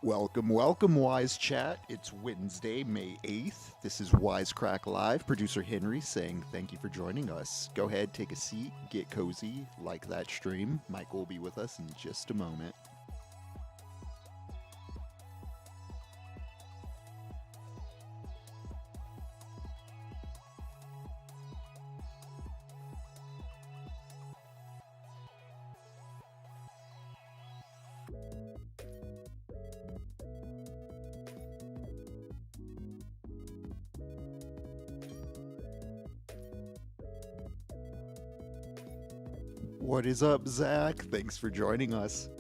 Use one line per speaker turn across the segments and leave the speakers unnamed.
Welcome, Wise Chat. It's Wednesday, May 8th. This is Wisecrack Live. Producer Henry saying thank you for joining us. Go ahead, take a seat, get cozy, like that stream. Michael will be with us in just a moment. What is up, Zach? Thanks for joining us.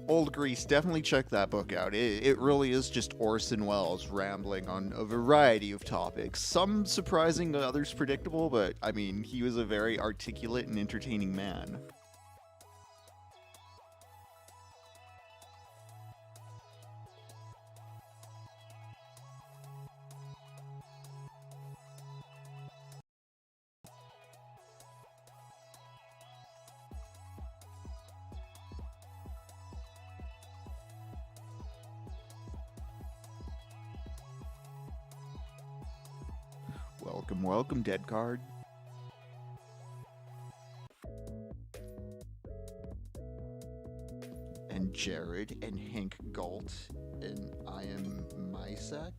Old Grease, definitely check that book out. It really is just Orson Welles rambling on a variety of topics. Some surprising, others predictable, but I mean, he was a very articulate and entertaining man. Welcome, Dead Card. And Jared and Hank Galt, and I am Mysak.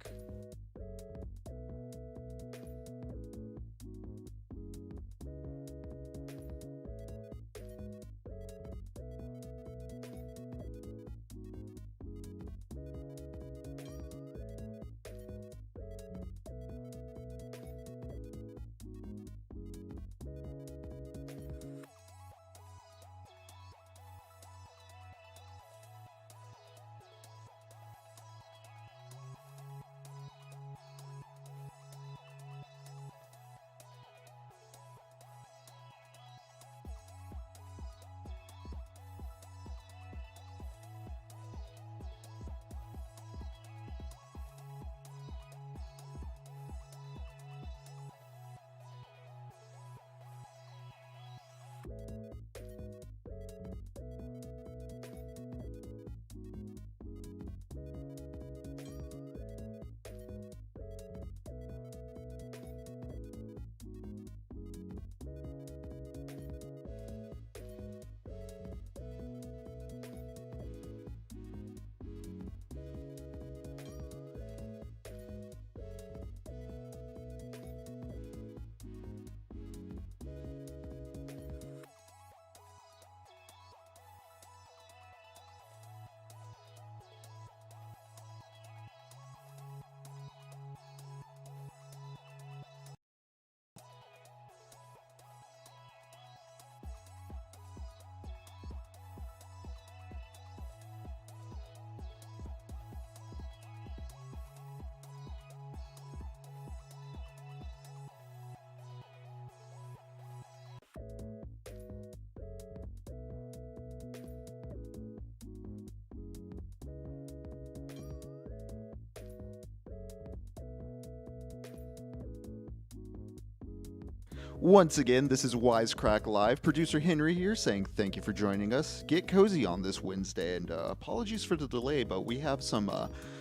Once again, this is Wisecrack Live. Producer Henry here saying thank you for joining us. Get cozy on this Wednesday, and apologies for the delay, but we have some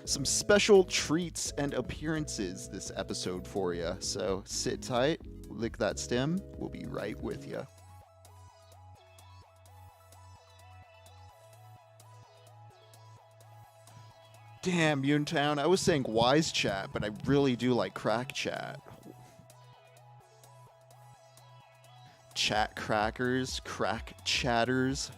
special treats and appearances this episode for you. So sit tight, lick that stem. We'll be right with you. Damn, Town. I was saying Wise Chat, but I really do like Crack Chat. Chat crackers, crack chatters.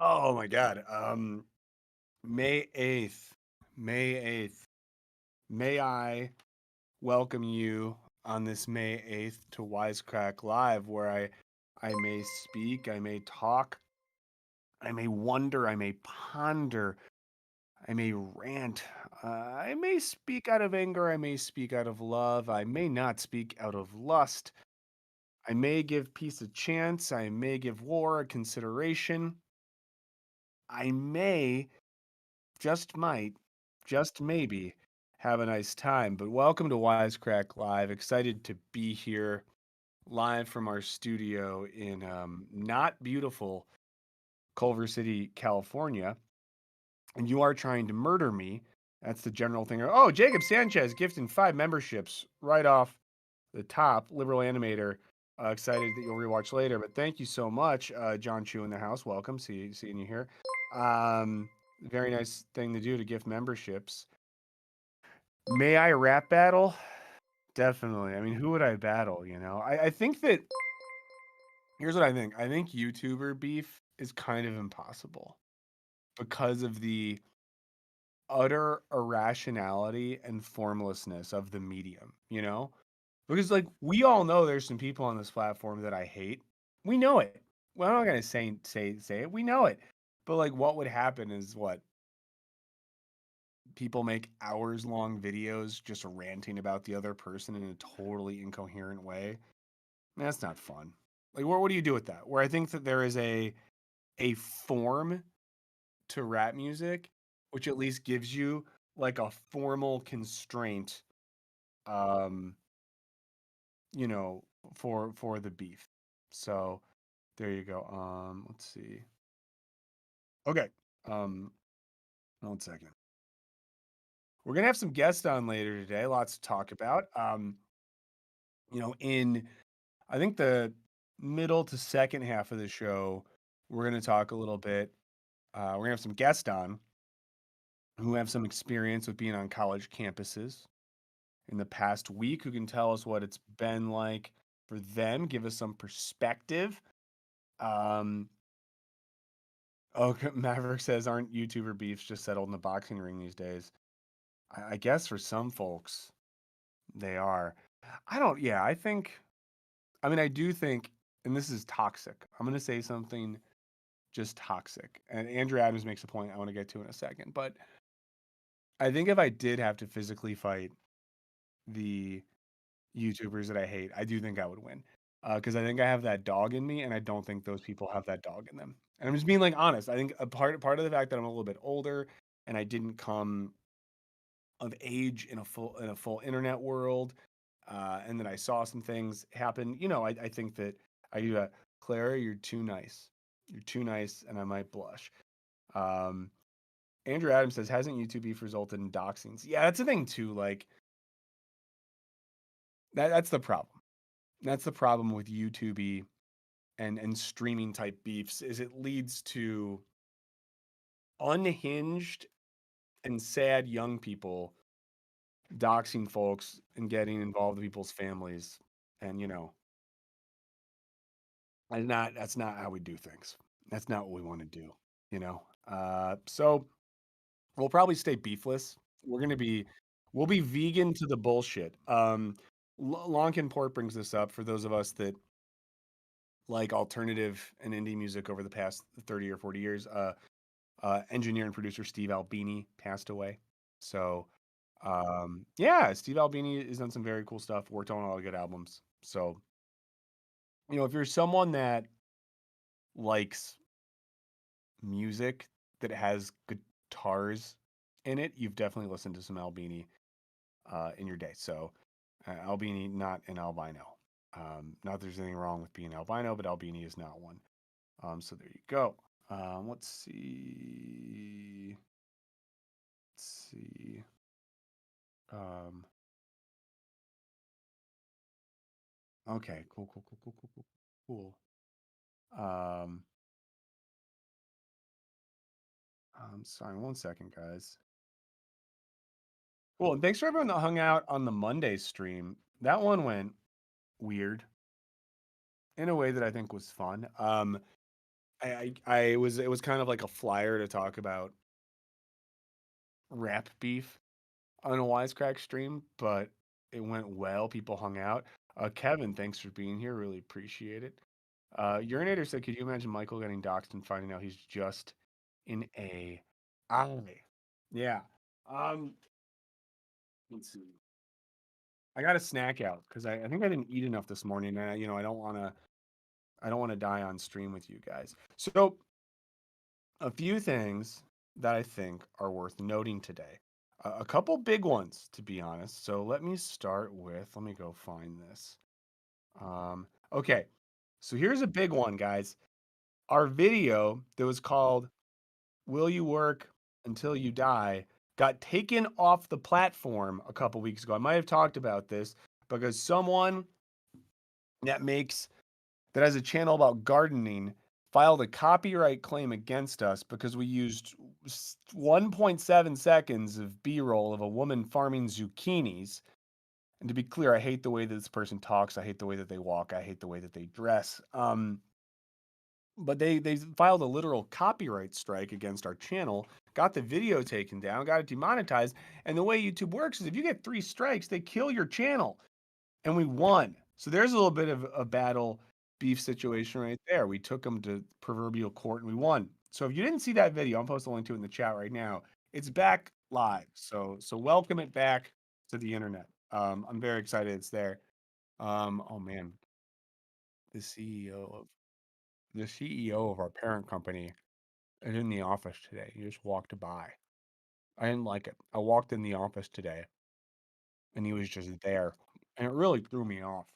Oh my God. May 8th. May 8th. May I welcome you on this May 8th to Wisecrack Live, where I may speak, I may talk, I may wonder, I may ponder, I may rant, I may speak out of anger, I may speak out of love, I may not speak out of lust, I may give peace a chance, I may give war a consideration, I may just might, just maybe, have a nice time. But welcome to Wisecrack Live. Excited to be here live from our studio in not beautiful Culver City, California. And you are trying to murder me. That's the general thing. Oh, Jacob Sanchez gifting 5 memberships right off the top. Liberal animator. Excited that you'll rewatch later. But thank you so much, John Chu in the house. Welcome. Seeing you here. Very nice thing to do to gift memberships. May I rap battle? Definitely. I mean, who would I battle? I think that here's what I think. I think YouTuber beef is kind of impossible because of the utter irrationality and formlessness of the medium. Because like we all know there's some people on this platform that I hate. We know it. Well, I'm not gonna say it. We know it. But like what would happen is what people make hours long videos just ranting about the other person in a totally incoherent way. That's not fun. Like what do you do with that? Where I think that there is a form to rap music which at least gives you like a formal constraint um you know for the beef. So there you go. Let's see. Okay. Um 1 second. We're gonna have some guests on later today. Lots to talk about. In I think the middle to second half of the show, we're going to talk a little bit. We're going to have some guests on who have some experience with being on college campuses in the past week, who can tell us what it's been like for them, give us some perspective. Um, Maverick says, aren't YouTuber beefs just settled in the boxing ring these days? I guess for some folks, they are. I mean, I do think, and this is toxic. I'm going to say something just toxic. And Andrew Adams makes a point I want to get to in a second. But I think if I did have to physically fight the YouTubers that I hate, I do think I would win. Because I think I have that dog in me, and I don't think those people have that dog in them. And I'm just being like honest. I think a part of the fact that I'm a little bit older and I didn't come of age in a full internet world, and that I saw some things happen. I think that Clara, you're too nice. You're too nice, and I might blush. Um, Andrew Adams says, hasn't YouTube beef resulted in doxings? Yeah, that's the thing too. Like that's the problem. That's the problem with YouTube and streaming type beefs is it leads to unhinged and sad young people doxing folks and getting involved with people's families. And that's not how we do things. That's not what we want to do, you know. So we'll probably stay beefless. We'll be vegan to the bullshit. Lonkin Port brings this up for those of us that like alternative and indie music over the past 30 or 40 years. Engineer and producer Steve Albini passed away. So, yeah, Steve Albini has done some very cool stuff, worked on a lot of good albums. So, if you're someone that likes music that has guitars in it, you've definitely listened to some Albini in your day. So, Albini, not an albino. Not that there's anything wrong with being albino, but Albini is not one. So there you go. Let's see. Let's see. Um, okay, cool. Um, sorry, 1 second, guys. Cool, and thanks for everyone that hung out on the Monday stream. That one went weird in a way that I think was fun. it was kind of like a flyer to talk about rap beef on a Wisecrack stream, but it went well. People hung out. Kevin, thanks for being here. Really appreciate it. Urinator said, could you imagine Michael getting doxxed and finding out he's just in a I? Yeah. Um, let's see. I got a snack out because I think I didn't eat enough this morning, and I don't want to die on stream with you guys. So a few things that I think are worth noting today. A couple big ones, to be honest. So let me start with, let me go find this. Okay, so here's a big one, guys. Our video that was called Will You Work Until You Die got taken off the platform a couple weeks ago. I might have talked about this because someone that makes that has a channel about gardening filed a copyright claim against us because we used 1.7 seconds of B-roll of a woman farming zucchinis. And to be clear, I hate the way that this person talks. I hate the way that they walk. I hate the way that they dress. But they filed a literal copyright strike against our channel, got the video taken down, got it demonetized. And the way YouTube works is if you get 3 strikes, they kill your channel. And we won. So there's a little bit of a battle beef situation right there. We took them to proverbial court and we won. So if you didn't see that video, I'm posting a link to it in the chat right now. It's back live. So welcome it back to the internet. I'm very excited it's there. Oh man, the CEO of the CEO of our parent company is in the office today. He just walked by. I didn't like it. I walked in the office today and he was just there. And it really threw me off.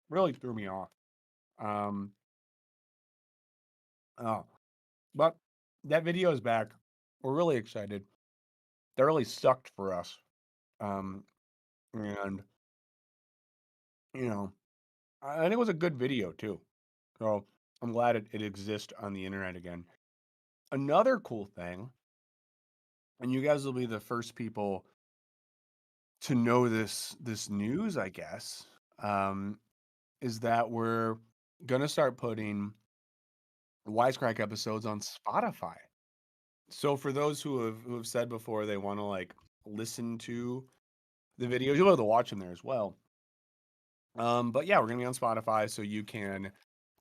Really threw me off. Um, oh, but that video is back. We're really excited. That really sucked for us. Um, and you know, I think it was a good video too. So I'm glad it exists on the internet again. Another cool thing, and you guys will be the first people to know this news, I guess, is that we're gonna start putting Wisecrack episodes on Spotify. So for those who have said before they want to like listen to the videos, you'll be able to watch them there as well. But yeah, we're gonna be on Spotify, so you can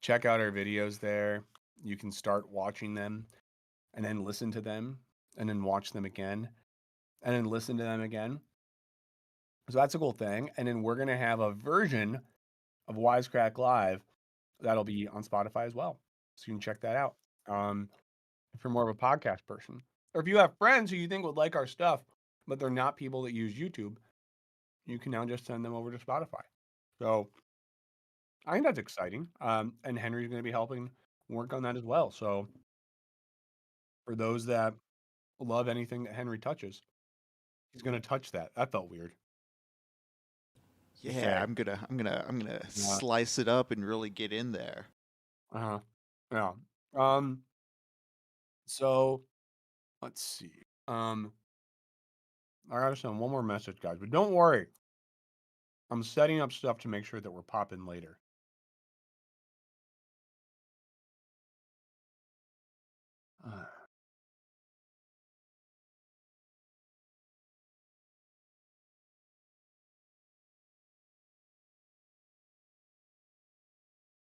check out our videos there. You can start watching them and then listen to them and then watch them again and then listen to them again. So that's a cool thing. And then we're gonna have a version of Wisecrack Live that'll be on Spotify as well. So you can check that out. If you're more of a podcast person. Or if you have friends who you think would like our stuff, but they're not people that use YouTube, you can now just send them over to Spotify. So I think that's exciting. And Henry's going to be helping work on that as well. So for those that love anything that Henry touches, he's going to touch that. That felt weird to
Yeah,
say.
I'm gonna
Yeah.
slice it up and really get in there.
Uh-huh. Yeah. Um, so let's see. I gotta send one more message, guys, but don't worry. I'm setting up stuff to make sure that we're popping later.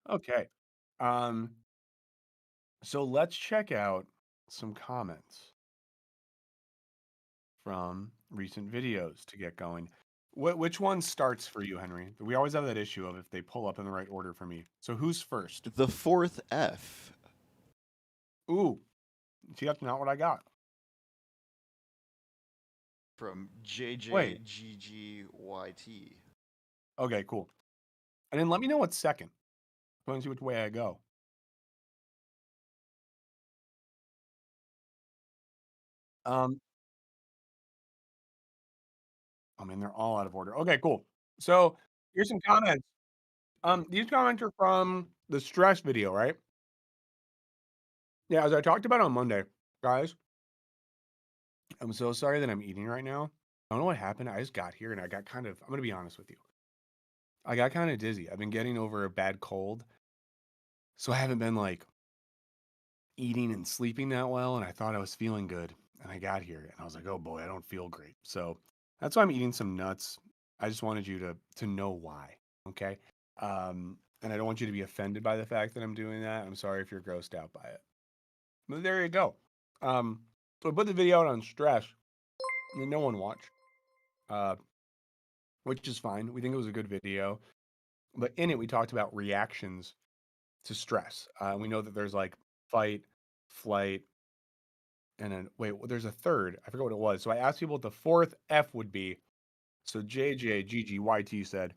Okay. Um, so let's check out some comments from recent videos to get going. Which one starts for you, Henry? We always have that issue of if they pull up in the right order for me. So who's first?
The fourth F
Ooh, see, that's not what I got.
from
Wait.
JJGGYT.
Okay, cool. And then let me know what's second. I want to see which way I go. Um, I mean, they're all out of order. Okay, cool. So here's some comments. These comments are from the stress video, right? Yeah, as I talked about on Monday, guys, I'm so sorry that I'm eating right now. I don't know what happened. I just got here and I got kind of, I'm going to be honest with you. I got kind of dizzy. I've been getting over a bad cold. So I haven't been like eating and sleeping that well, and I thought I was feeling good. And I got here and I was like, oh boy, I don't feel great. So that's why I'm eating some nuts. I just wanted you to know why. Okay. And I don't want you to be offended by the fact that I'm doing that. I'm sorry if you're grossed out by it. But there you go. So I put the video out on stress that no one watched, uh, which is fine. We think it was a good video. But in it, we talked about reactions to stress. We know that there's like fight, flight, and then wait, there's a third. I forgot what it was. So I asked people what the fourth F would be. So JJGGYT said,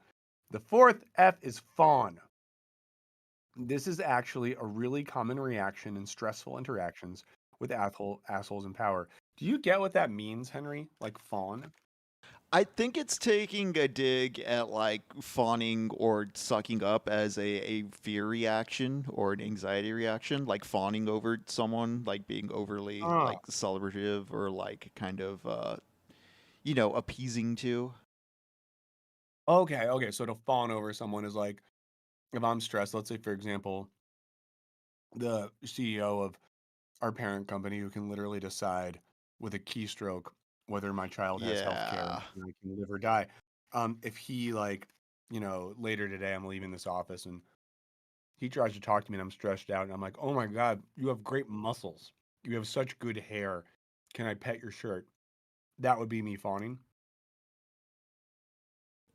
the fourth F is fawn. This is actually a really common reaction in stressful interactions with assholes in power. Do you get what that means, Henry? Like fawn?
I think it's taking a dig at like fawning or sucking up as a fear reaction or an anxiety reaction, like fawning over someone, like being overly
Oh,
like celebrative or like kind of appeasing to.
okay, okay. So to fawn over someone is like if I'm stressed, let's say for example, the CEO of our parent company who can literally decide with a keystroke whether my child has health care and
Yeah.
I can live or die. If he like, later today I'm leaving this office and he tries to talk to me and I'm stressed out and I'm like, oh my God, you have great muscles. You have such good hair. Can I pet your shirt? That would be me fawning.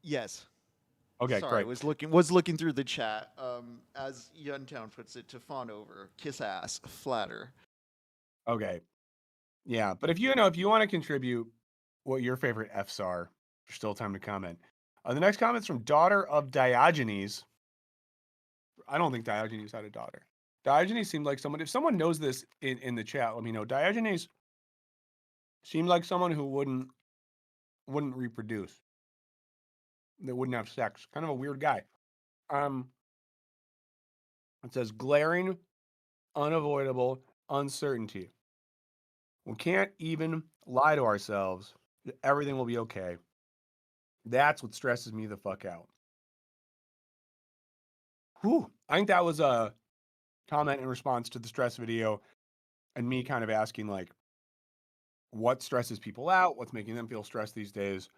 Yes.
Okay,
Sorry,
great.
was looking through the chat. As Yuntown puts it, to fawn over, kiss ass, flatter.
Okay. Yeah. But if you want to contribute what your favorite Fs are, there's still time to comment. The next comment's from daughter of Diogenes. I don't think Diogenes had a daughter. Diogenes seemed like someone, if someone knows this in the chat, let me know. Diogenes seemed like someone who wouldn't reproduce, that wouldn't have sex. Kind of a weird guy. Um, it says glaring, unavoidable uncertainty. We can't even lie to ourselves that everything will be okay. That's what stresses me the fuck out. Whew. I think that was a comment in response to the stress video and me kind of asking like what stresses people out, what's making them feel stressed these days.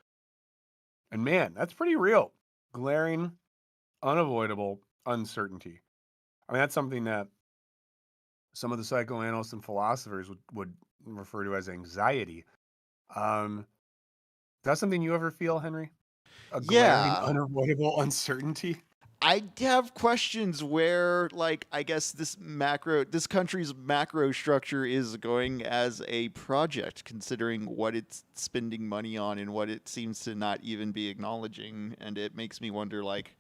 And man, that's pretty real. Glaring, unavoidable uncertainty. I mean, that's something that some of the psychoanalysts and philosophers would refer to as anxiety. Um, that's something you ever feel, Henry? A glaring,
Yeah.
unavoidable uncertainty?
I have questions where, like, I guess this country's macro structure is going as a project, considering what it's spending money on and what it seems to not even be acknowledging. And it makes me wonder, like,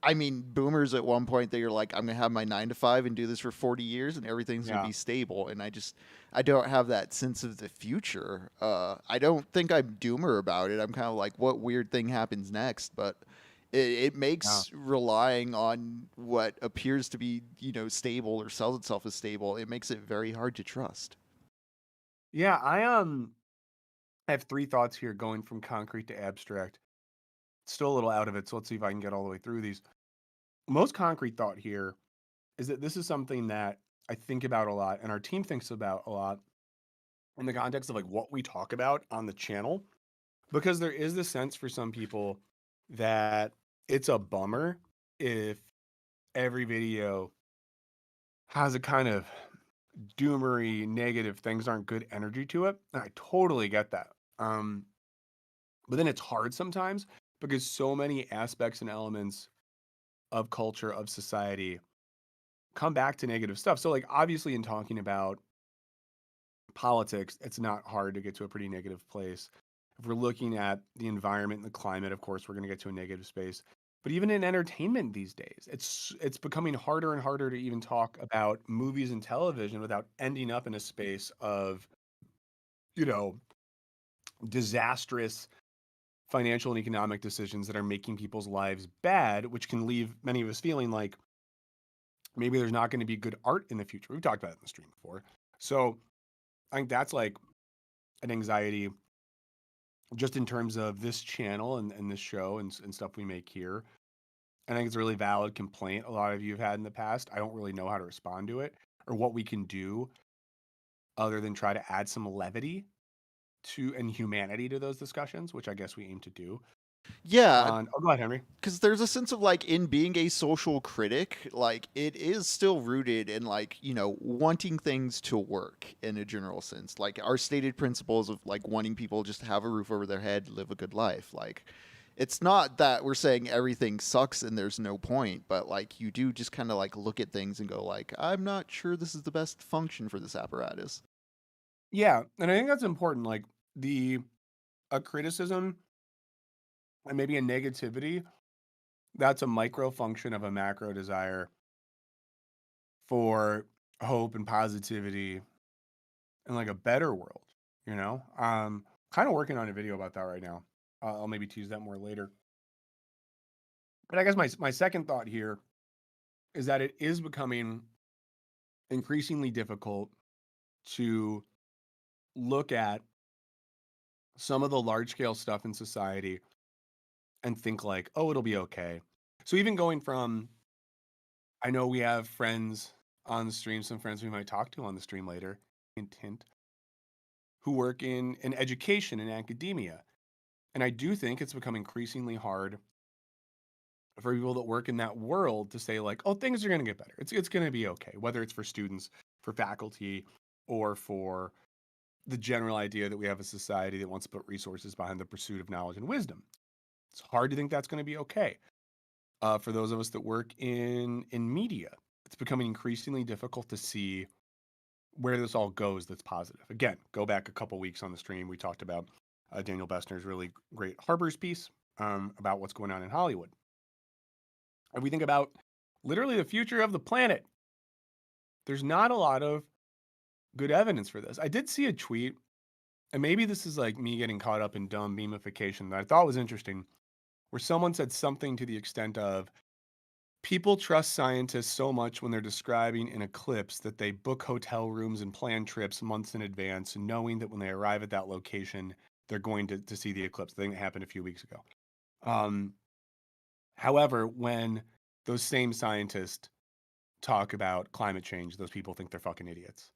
I mean, boomers at one point they were like, "I'm gonna have my 9 to 5 and do this for 40 years, and everything's gonna
Yeah.
be stable." And I don't have that sense of the future. I don't think I'm doomer about it. I'm kind of like, what weird thing happens next? But it
Yeah.
makes relying on what appears to be, stable or sells itself as stable. It makes it very hard to trust.
Yeah, I have three thoughts here going from concrete to abstract. Still a little out of it, so let's see if I can get all the way through these. Most concrete thought here is that this is something that I think about a lot and our team thinks about a lot in the context of like what we talk about on the channel because there is the sense for some people that it's a bummer if every video has a kind of doomery negative things aren't good energy to it. And I totally get that. Um but then it's hard sometimes because so many aspects and elements of culture of society come back to negative stuff. So like obviously in talking about politics, it's not hard to get to a pretty negative place. If we're looking at the environment and the climate, of course, we're going to get to a negative space. But even in entertainment these days, it's becoming harder and harder to even talk about movies and television without ending up in a space of, you know, disastrous financial and economic decisions that are making people's lives bad, which can leave many of us feeling like maybe there's not going to be good art in the future. We've talked about it in the stream before. So I think that's like an anxiety just in terms of this channel and this show and stuff we make here. I think it's a really valid complaint a lot of you have had in the past. I don't really know how to respond to it or what we can do other than try to add some levity to and humanity to those discussions, which I guess we aim to do.
Yeah,
Go ahead, Henry.
because there's a sense of like in being a social critic, like it is still rooted in like wanting things to work in a general sense, like our stated principles of like wanting people just to have a roof over their head, live a good life. Like it's not that we're saying everything sucks and there's no point, but like you do just kind of like look at things and go like, I'm not sure this is the best function for this apparatus.
Yeah, and I think that's important. Like the a criticism and maybe a negativity, that's a micro function of a macro desire for hope and positivity and like a better world, you know? Kind of working on a video about that right now. I'll maybe tease that more later. But I guess my second thought here is that it is becoming increasingly difficult to look at some of the large scale stuff in society and think like, oh, it'll be okay. So even going from, I know we have friends on the stream, some friends we might talk to on the stream later, hint, hint, who work in education and academia. And I do think it's become increasingly hard for people that work in that world to say like, oh, things are going to get better. It's going to be okay, whether it's for students, for faculty, or for the general idea that we have a society that wants to put resources behind the pursuit of knowledge and wisdom. It's hard to think that's going to be okay. For those of us that work in media, it's becoming increasingly difficult to see where this all goes that's positive. Again, go back a couple weeks on the stream. We talked about Daniel Bessner's really great Harper's piece about what's going on in Hollywood. And we think about literally the future of the planet, there's not a lot of good evidence for this. I did see a tweet, and maybe this is like me getting caught up in dumb memification that I thought was interesting, where someone said something to the extent of, people trust scientists so much when they're describing an eclipse that they book hotel rooms and plan trips months in advance, knowing that when they arrive at that location, they're going to see the eclipse, the thing that happened a few weeks ago. However, when those same scientists talk about climate change, those people think they're fucking idiots.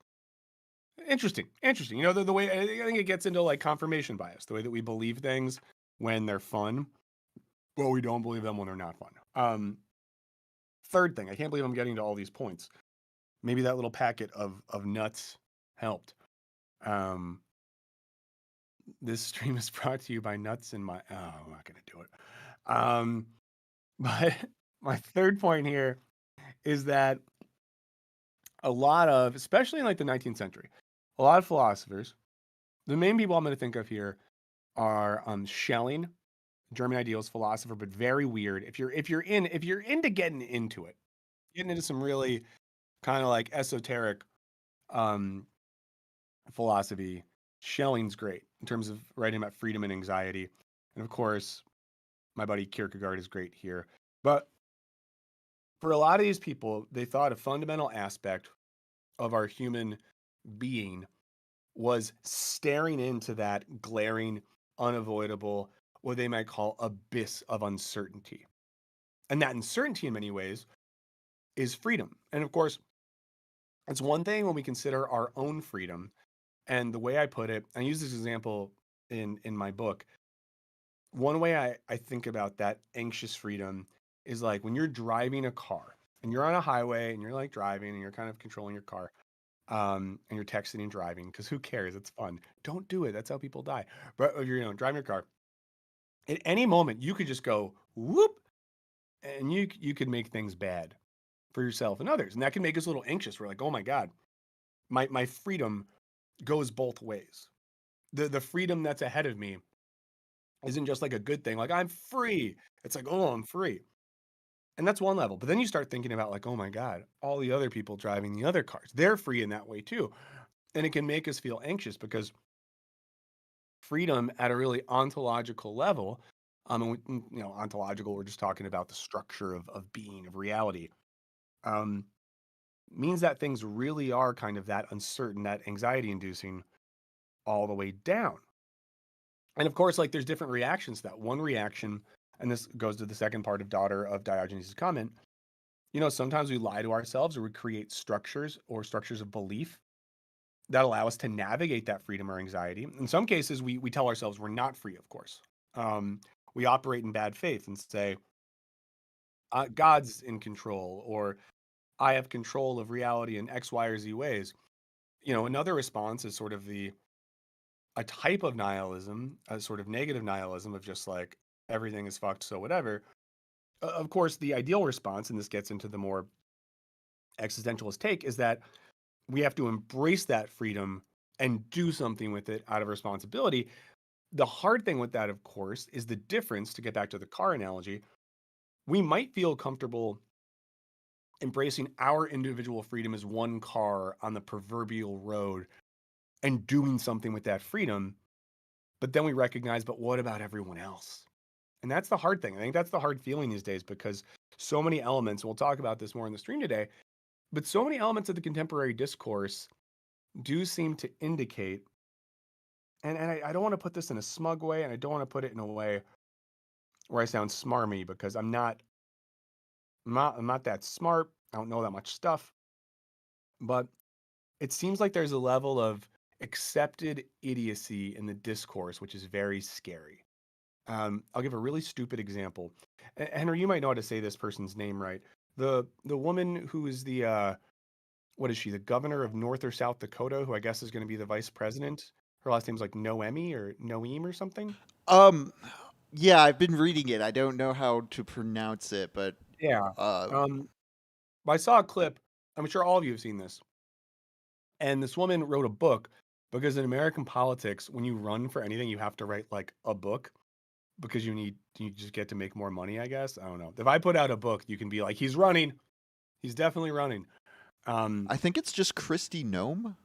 Interesting. Interesting. You know, the way I think it gets into like confirmation bias, the way that we believe things when they're fun, but we don't believe them when they're not fun. Third thing, I can't believe I'm getting to all these points. Maybe that little packet of nuts helped. This stream is brought to you by nuts in my. Oh, I'm not gonna do it. But my third point here is that a lot of, especially in like the 19th century, a lot of philosophers, the main people I'm going to think of here are Schelling, German idealist philosopher, but very weird. If you're into getting into it, getting into some really kind of like esoteric philosophy, Schelling's great in terms of writing about freedom and anxiety. And of course, my buddy Kierkegaard is great here. But for a lot of these people, they thought a fundamental aspect of our human being was staring into that glaring, unavoidable, what they might call abyss of uncertainty. And that uncertainty in many ways is freedom. And of course, it's one thing when we consider our own freedom. And the way I put it, I use this example in my book. One way I think about that anxious freedom is like when you're driving a car and you're on a highway and you're like driving and you're kind of controlling your car. And you're texting and driving because who cares? It's fun. Don't do it. That's how people die. But if you're driving your car, at any moment you could just go whoop, and you could make things bad for yourself and others, and that can make us a little anxious. We're like, oh my god, my freedom goes both ways. The freedom that's ahead of me isn't just like a good thing. Like I'm free. It's like, oh, I'm free. And that's one level. But then you start thinking about like, oh my god, all the other people driving the other cars, they're free in that way too. And it can make us feel anxious because freedom at a really ontological level, ontological, we're just talking about the structure of being, of reality, means that things really are kind of that uncertain, that anxiety inducing all the way down. And of course, like there's different reactions to that. One reaction and this goes to the second part of daughter of Diogenes' comment, sometimes we lie to ourselves or we create structures or structures of belief that allow us to navigate that freedom or anxiety. In some cases, we tell ourselves we're not free, of course. We operate in bad faith and say, God's in control, or I have control of reality in X, Y, or Z ways. Another response is sort of a type of nihilism, a sort of negative nihilism of just like everything is fucked, so whatever. Of course, the ideal response, and this gets into the more existentialist take, is that we have to embrace that freedom and do something with it out of responsibility. The hard thing with that, of course, is the difference, to get back to the car analogy. We might feel comfortable embracing our individual freedom as one car on the proverbial road and doing something with that freedom. But then we recognize, but what about everyone else? And that's the hard thing. I think that's the hard feeling these days, because so many elements, and we'll talk about this more in the stream today, but so many elements of the contemporary discourse do seem to indicate, and I don't want to put this in a smug way, and I don't want to put it in a way where I sound smarmy, because I'm not that smart. I don't know that much stuff, but it seems like there's a level of accepted idiocy in the discourse, which is very scary. I'll give a really stupid example. Henry, you might know how to say this person's name right. The woman who is what is she? The governor of North or South Dakota, who I guess is going to be the vice president. Her last name's like Noemi or Noem or something.
Um, yeah, I've been reading it. I don't know how to pronounce it, but
Yeah.
uh,
I saw a clip. I'm sure all of you have seen this. And this woman wrote a book, because in American politics, when you run for anything, you have to write like a book, because you just get to make more money, I guess. I don't know. If I put out a book, you can be like, he's running. He's definitely running.
I think it's just Christy Gnome.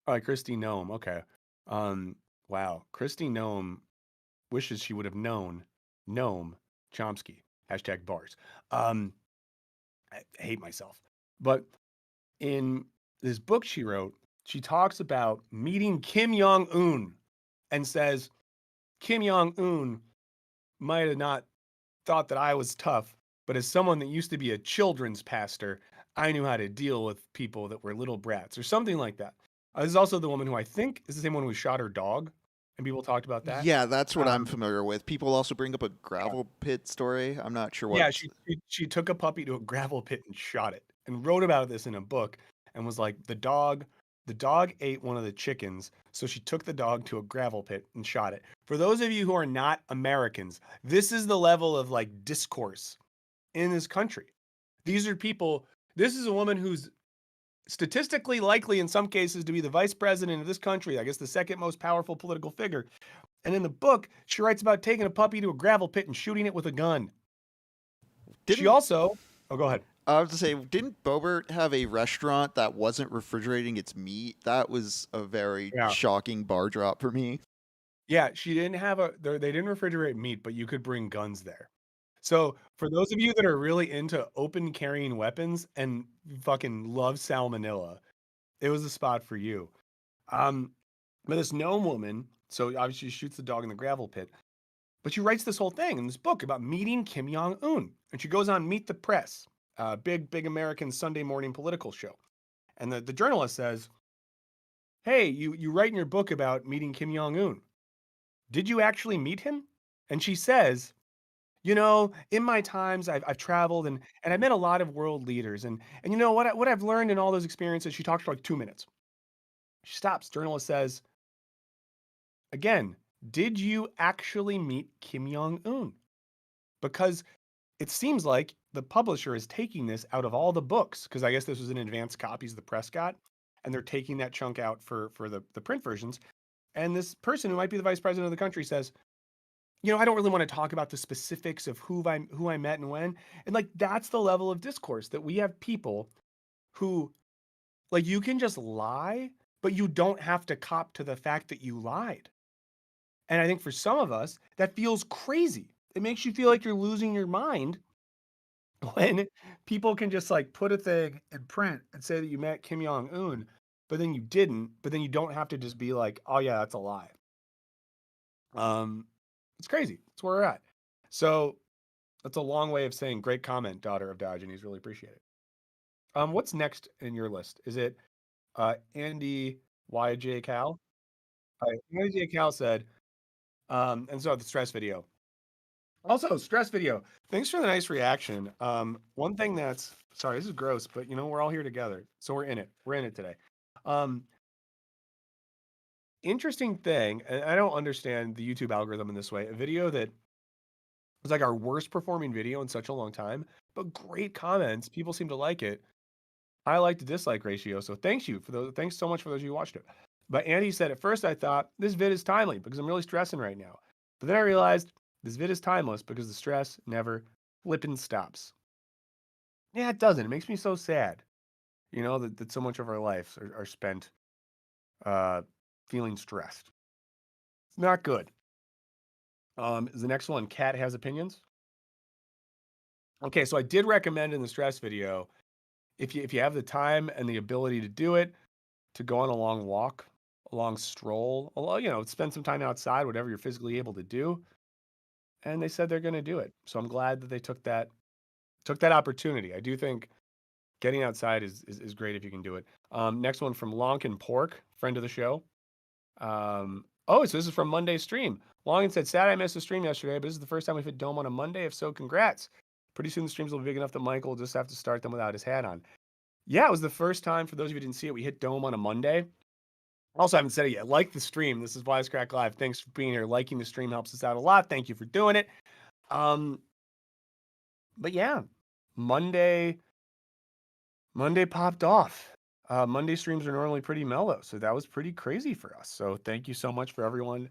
All right, Christy Nome. Okay. Wow. Christy Nome wishes she would have known Noam Chomsky. Hashtag bars. I hate myself. But in this book she wrote, she talks about meeting Kim Jong Un and says, Kim Jong Un might have not thought that I was tough, but as someone that used to be a children's pastor, I knew how to deal with people that were little brats, or something like that. This is also the woman who I think is the same one who shot her dog, and people talked about that.
Yeah, that's what I'm
Um,
familiar with. People also bring up a
yeah,
gravel pit story. I'm not sure
yeah.
what.
She took a puppy to a gravel pit and shot it, and wrote about this in a book, and was like, the dog ate one of the chickens, so she took the dog to a gravel pit and shot it. For those of you who are not Americans, this is the level of like discourse in this country. These are people. This is a woman who's statistically likely, in some cases, to be the vice president of this country, I guess the second most powerful political figure. And in the book, she writes about taking a puppy to a gravel pit and shooting it with a gun. She
Didn't
also, oh, go ahead.
I was to say, didn't Bobert have a restaurant that wasn't refrigerating its meat? That was a very
Yeah.
shocking bar drop for me.
Yeah, she didn't have they didn't refrigerate meat, but you could bring guns there. So for those of you that are really into open carrying weapons and fucking love salmonella, it was a spot for you. Um, but this gnome woman, so obviously she shoots the dog in the gravel pit, but she writes this whole thing in this book about meeting Kim Jong Un, and she goes on Meet the Press, big American Sunday morning political show, and the journalist says, "Hey, you write in your book about meeting Kim Jong Un. Did you actually meet him?" And she says, in my times, I've traveled and I've met a lot of world leaders, and what I've learned in all those experiences. She talks for like 2 minutes. She stops. Journalist says, again, did you actually meet Kim Jong Un? Because it seems like the publisher is taking this out of all the books, because I guess this was in advanced copies the press got, and they're taking that chunk out for the print versions. And this person who might be the vice president of the country says, I don't really want to talk about the specifics of who I met and when. And like that's the level of discourse that we have people who, like, you can just lie, but you don't have to cop to the fact that you lied. And I think for some of us, that feels crazy. It makes you feel like you're losing your mind when people can just like put a thing in print and say that you met Kim Jong Un, but then you didn't. But then you don't have to just be like, oh yeah, that's a lie. It's crazy. That's where we're at. So That's a long way of saying great comment, daughter of Diogenes. Really appreciate it. What's next in your list? Is it Andy YJ Cal? Andy J Cal said, and so the stress video. Also, stress video. Thanks for the nice reaction. One thing that's sorry, this is gross, but we're all here together, so we're in it. We're in it today. Um, Interesting thing, and I don't understand the YouTube algorithm in this way. A video that was like our worst performing video in such a long time, but great comments. People seem to like it. I like to dislike ratio, so thanks you for those. Thanks so much for those of you who watched it. But Andy said at first I thought this vid is timely because I'm really stressing right now, but then I realized this vid is timeless because the stress never flippin' stops. Yeah, it doesn't. It makes me so sad, that so much of our lives are spent uh, feeling stressed. It's not good. Is the next one Cat has opinions? Okay, so I did recommend in the stress video, if you have the time and the ability to do it, to go on a long walk, a long stroll, spend some time outside, whatever you're physically able to do. And they said they're going to do it. So I'm glad that they took that opportunity. I do think getting outside is great if you can do it. Next one from Lonkin Pork, friend of the show. So this is from Monday's stream. Lonkin said, sad I missed the stream yesterday, but this is the first time we've hit Dome on a Monday. If so, congrats. Pretty soon the streams will be big enough that Michael will just have to start them without his hat on. Yeah, it was the first time, for those of you who didn't see it, we hit Dome on a Monday. Also, I haven't said it yet. Like the stream. This is Wisecrack Live. Thanks for being here. Liking the stream helps us out a lot. Thank you for doing it. But yeah, Monday popped off. Monday streams are normally pretty mellow, so that was pretty crazy for us. So thank you so much for everyone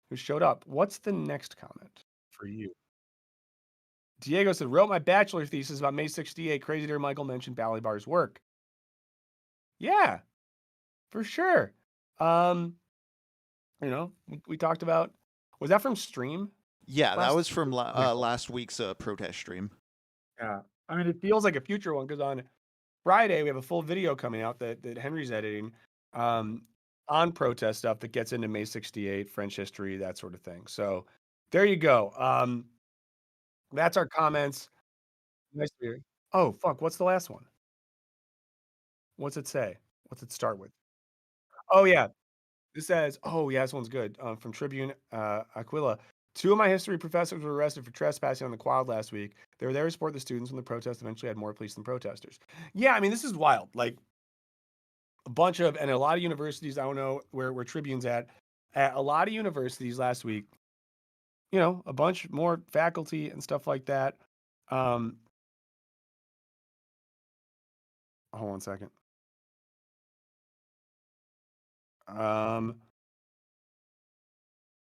who showed up. What's the next comment for you? Diego said, wrote my bachelor thesis about May 68. Crazy to hear Michael mention Bally Bar's work. Yeah, for sure. We talked about, was that from stream?
Yeah, that was from last week's protest stream.
Yeah. I mean, it feels like a future one because on Friday we have a full video coming out that Henry's editing on protest stuff that gets into May 68, French history, that sort of thing. So there you go. That's our comments. Nice to hear. Oh, fuck. What's the last one? What's it say? What's it start with? Oh, yeah. This says, oh, yeah, this one's good. From Tribune Aquila. 2 of my history professors were arrested for trespassing on the quad last week. They were there to support the students when the protest eventually had more police than protesters. Yeah, I mean, this is wild. Like, and a lot of universities, I don't know where Tribune's at a lot of universities last week, a bunch more faculty and stuff like that. Hold on one second.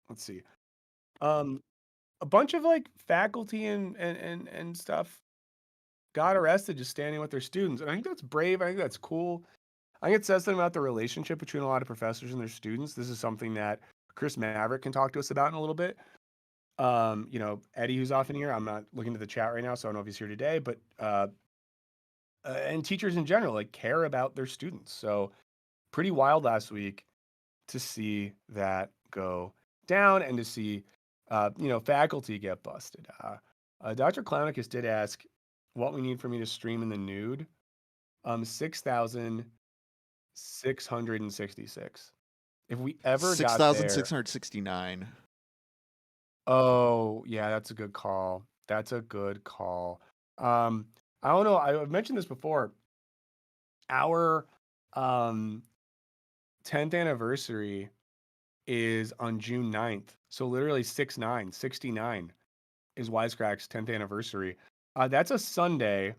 Let's see. A bunch of like faculty and stuff got arrested just standing with their students. And I think that's brave. I think that's cool. I think it says something about the relationship between a lot of professors and their students. This is something that Chris Maverick can talk to us about in a little bit. Eddie, who's often here, I'm not looking at the chat right now, so I don't know if he's here today, but and teachers in general, like, care about their students. So pretty wild last week to see that go down and to see, faculty get busted. Dr. Clownicus did ask what we need for me to stream in the nude. 6,666. If we ever got there,
6,669.
Oh, yeah, that's a good call. That's a good call. I don't know. I've mentioned this before. Our 10th anniversary is on June 9th. So literally 69 is Wisecrack's 10th anniversary. That's a Sunday.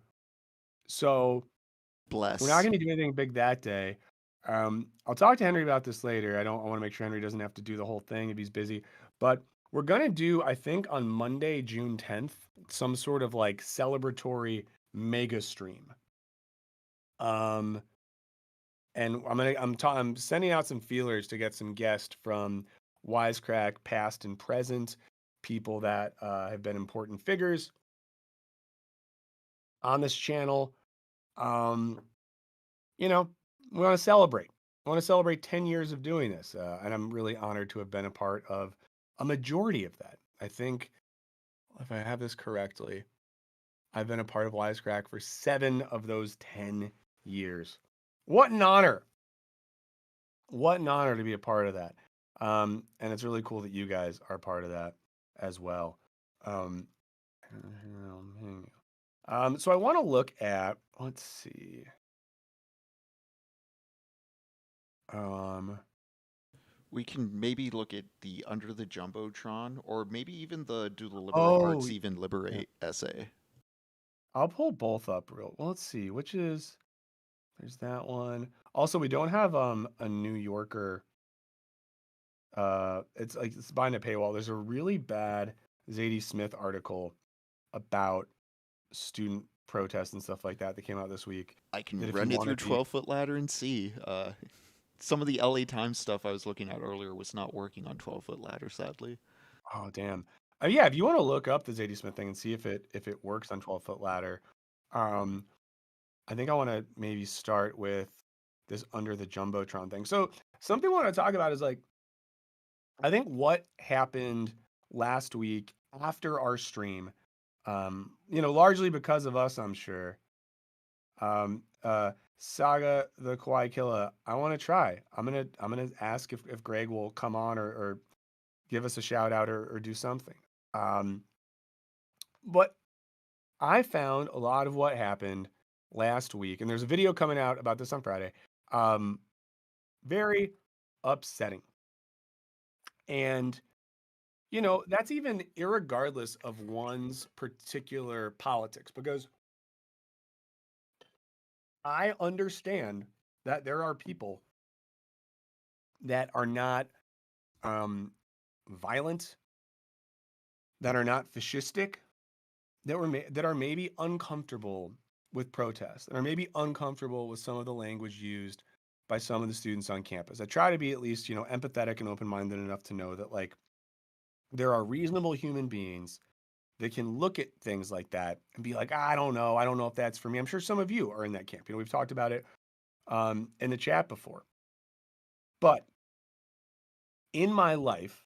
So
Bless.
we're not going to be doing anything big that day. I'll talk to Henry about this later. I want to make sure Henry doesn't have to do the whole thing if he's busy. But we're going to do, I think, on Monday, June 10th, some sort of like celebratory mega stream. And I'm sending out some feelers to get some guests from Wisecrack, past and present, people that have been important figures on this channel. We want to celebrate. I want to celebrate 10 years of doing this, and I'm really honored to have been a part of a majority of that. I think if I have this correctly, I've been a part of Wisecrack for 7 of those 10 years. What an honor! What an honor to be a part of that. And it's really cool that you guys are part of that as well. Um, so I want to look at, let's see. Um,
We can maybe look at the Under the Jumbotron, or maybe even the Do the Liberal
oh,
Arts Even
yeah.
Liberate essay.
I'll pull both up real. Well, let's see, which is, there's that one. Also, we don't have a New Yorker. It's like it's behind a paywall. There's a really bad Zadie Smith article about student protests and stuff like that came out this week.
I can
That if you
run it
want
through
to be,
12-foot ladder and see. Some of the LA Times stuff I was looking at earlier was not working on 12-foot ladder, sadly.
oh damn, yeah, if you want to look up the Zadie Smith thing and see if it works on 12-foot ladder, um, I think I want to maybe start with this Under the Jumbotron thing. So something I want to talk about is like I think what happened last week after our stream, largely because of us, I'm sure. Saga the Kawaii Killer, I want to try. I'm gonna ask if Greg will come on or give us a shout out or do something. Um, but I found a lot of what happened last week, and there's a video coming out about this on Friday. Um, very upsetting. And that's even irregardless of one's particular politics, because I understand that there are people that are not violent, that are not fascistic, that are maybe uncomfortable with protests, and are maybe uncomfortable with some of the language used by some of the students on campus. I try to be at least, empathetic and open-minded enough to know that like there are reasonable human beings that can look at things like that and be like, I don't know. I don't know if that's for me. I'm sure some of you are in that camp. We've talked about it in the chat before. But in my life,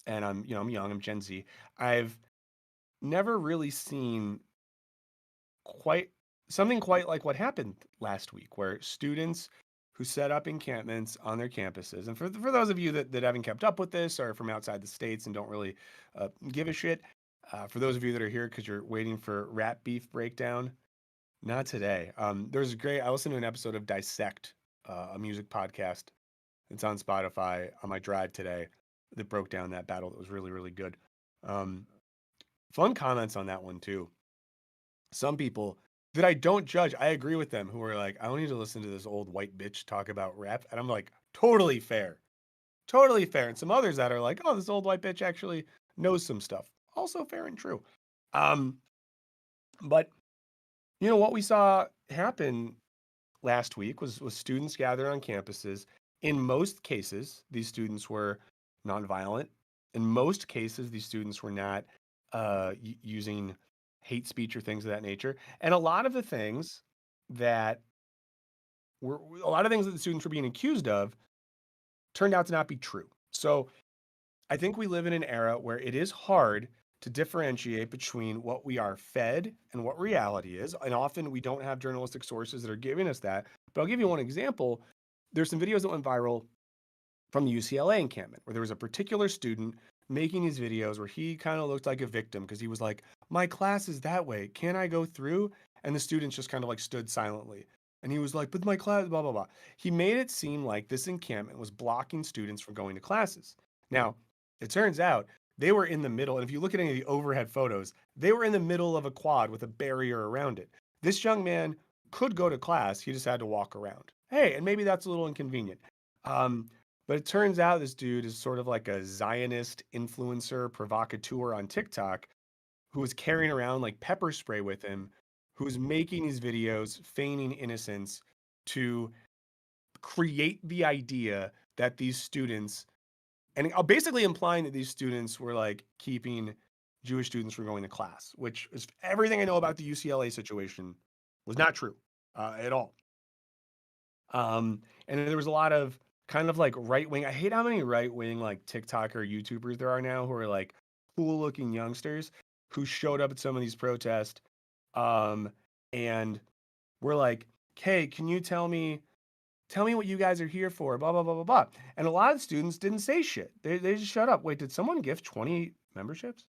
and I'm young, I'm Gen Z, I've never really seen quite something quite like what happened last week, where students who set up encampments on their campuses, and for those of you that haven't kept up with this or from outside the states and don't really give a shit, for those of you that are here because you're waiting for Rat Beef Breakdown, not today. There's a great. I listened to an episode of Dissect, a music podcast. It's on Spotify on my drive today. That broke down that battle. That was really really good. Um, Fun comments on that one too. Some people that I don't judge, I agree with them, who are like, I don't need to listen to this old white bitch talk about rap, and I'm like, totally fair, totally fair. And some others that are like, oh, this old white bitch actually knows some stuff. Also fair and true. Um, but what we saw happen last week was students gathered on campuses. In most cases, these students were nonviolent. In most cases, these students were not using hate speech or things of that nature. And a lot of the things that the students were being accused of turned out to not be true. So I think we live in an era where it is hard to differentiate between what we are fed and what reality is. And often we don't have journalistic sources that are giving us that. But I'll give you one example. There's some videos that went viral from the UCLA encampment where there was a particular student making these videos where he kind of looked like a victim because he was like, my class is that way. Can I go through? And the students just kind of like stood silently. And he was like, but my class, blah, blah, blah. He made it seem like this encampment was blocking students from going to classes. Now, it turns out they were in the middle. And if you look at any of the overhead photos, they were in the middle of a quad with a barrier around it. This young man could go to class. He just had to walk around. Hey, and maybe that's a little inconvenient. But it turns out this dude is sort of like a Zionist influencer provocateur on TikTok who was carrying around like pepper spray with him, who's making these videos feigning innocence to create the idea that these students, and basically implying that these students were like keeping Jewish students from going to class, which is everything I know about the UCLA situation was not true at all. And there was a lot of kind of like right wing. I hate how many right wing like TikToker YouTubers there are now who are like cool looking youngsters. who showed up at some of these protests, and we're like, "Hey, can you tell me what you guys are here for?" Blah blah blah blah blah. And a lot of students didn't say shit. They just shut up. Wait, did someone gift 20 memberships?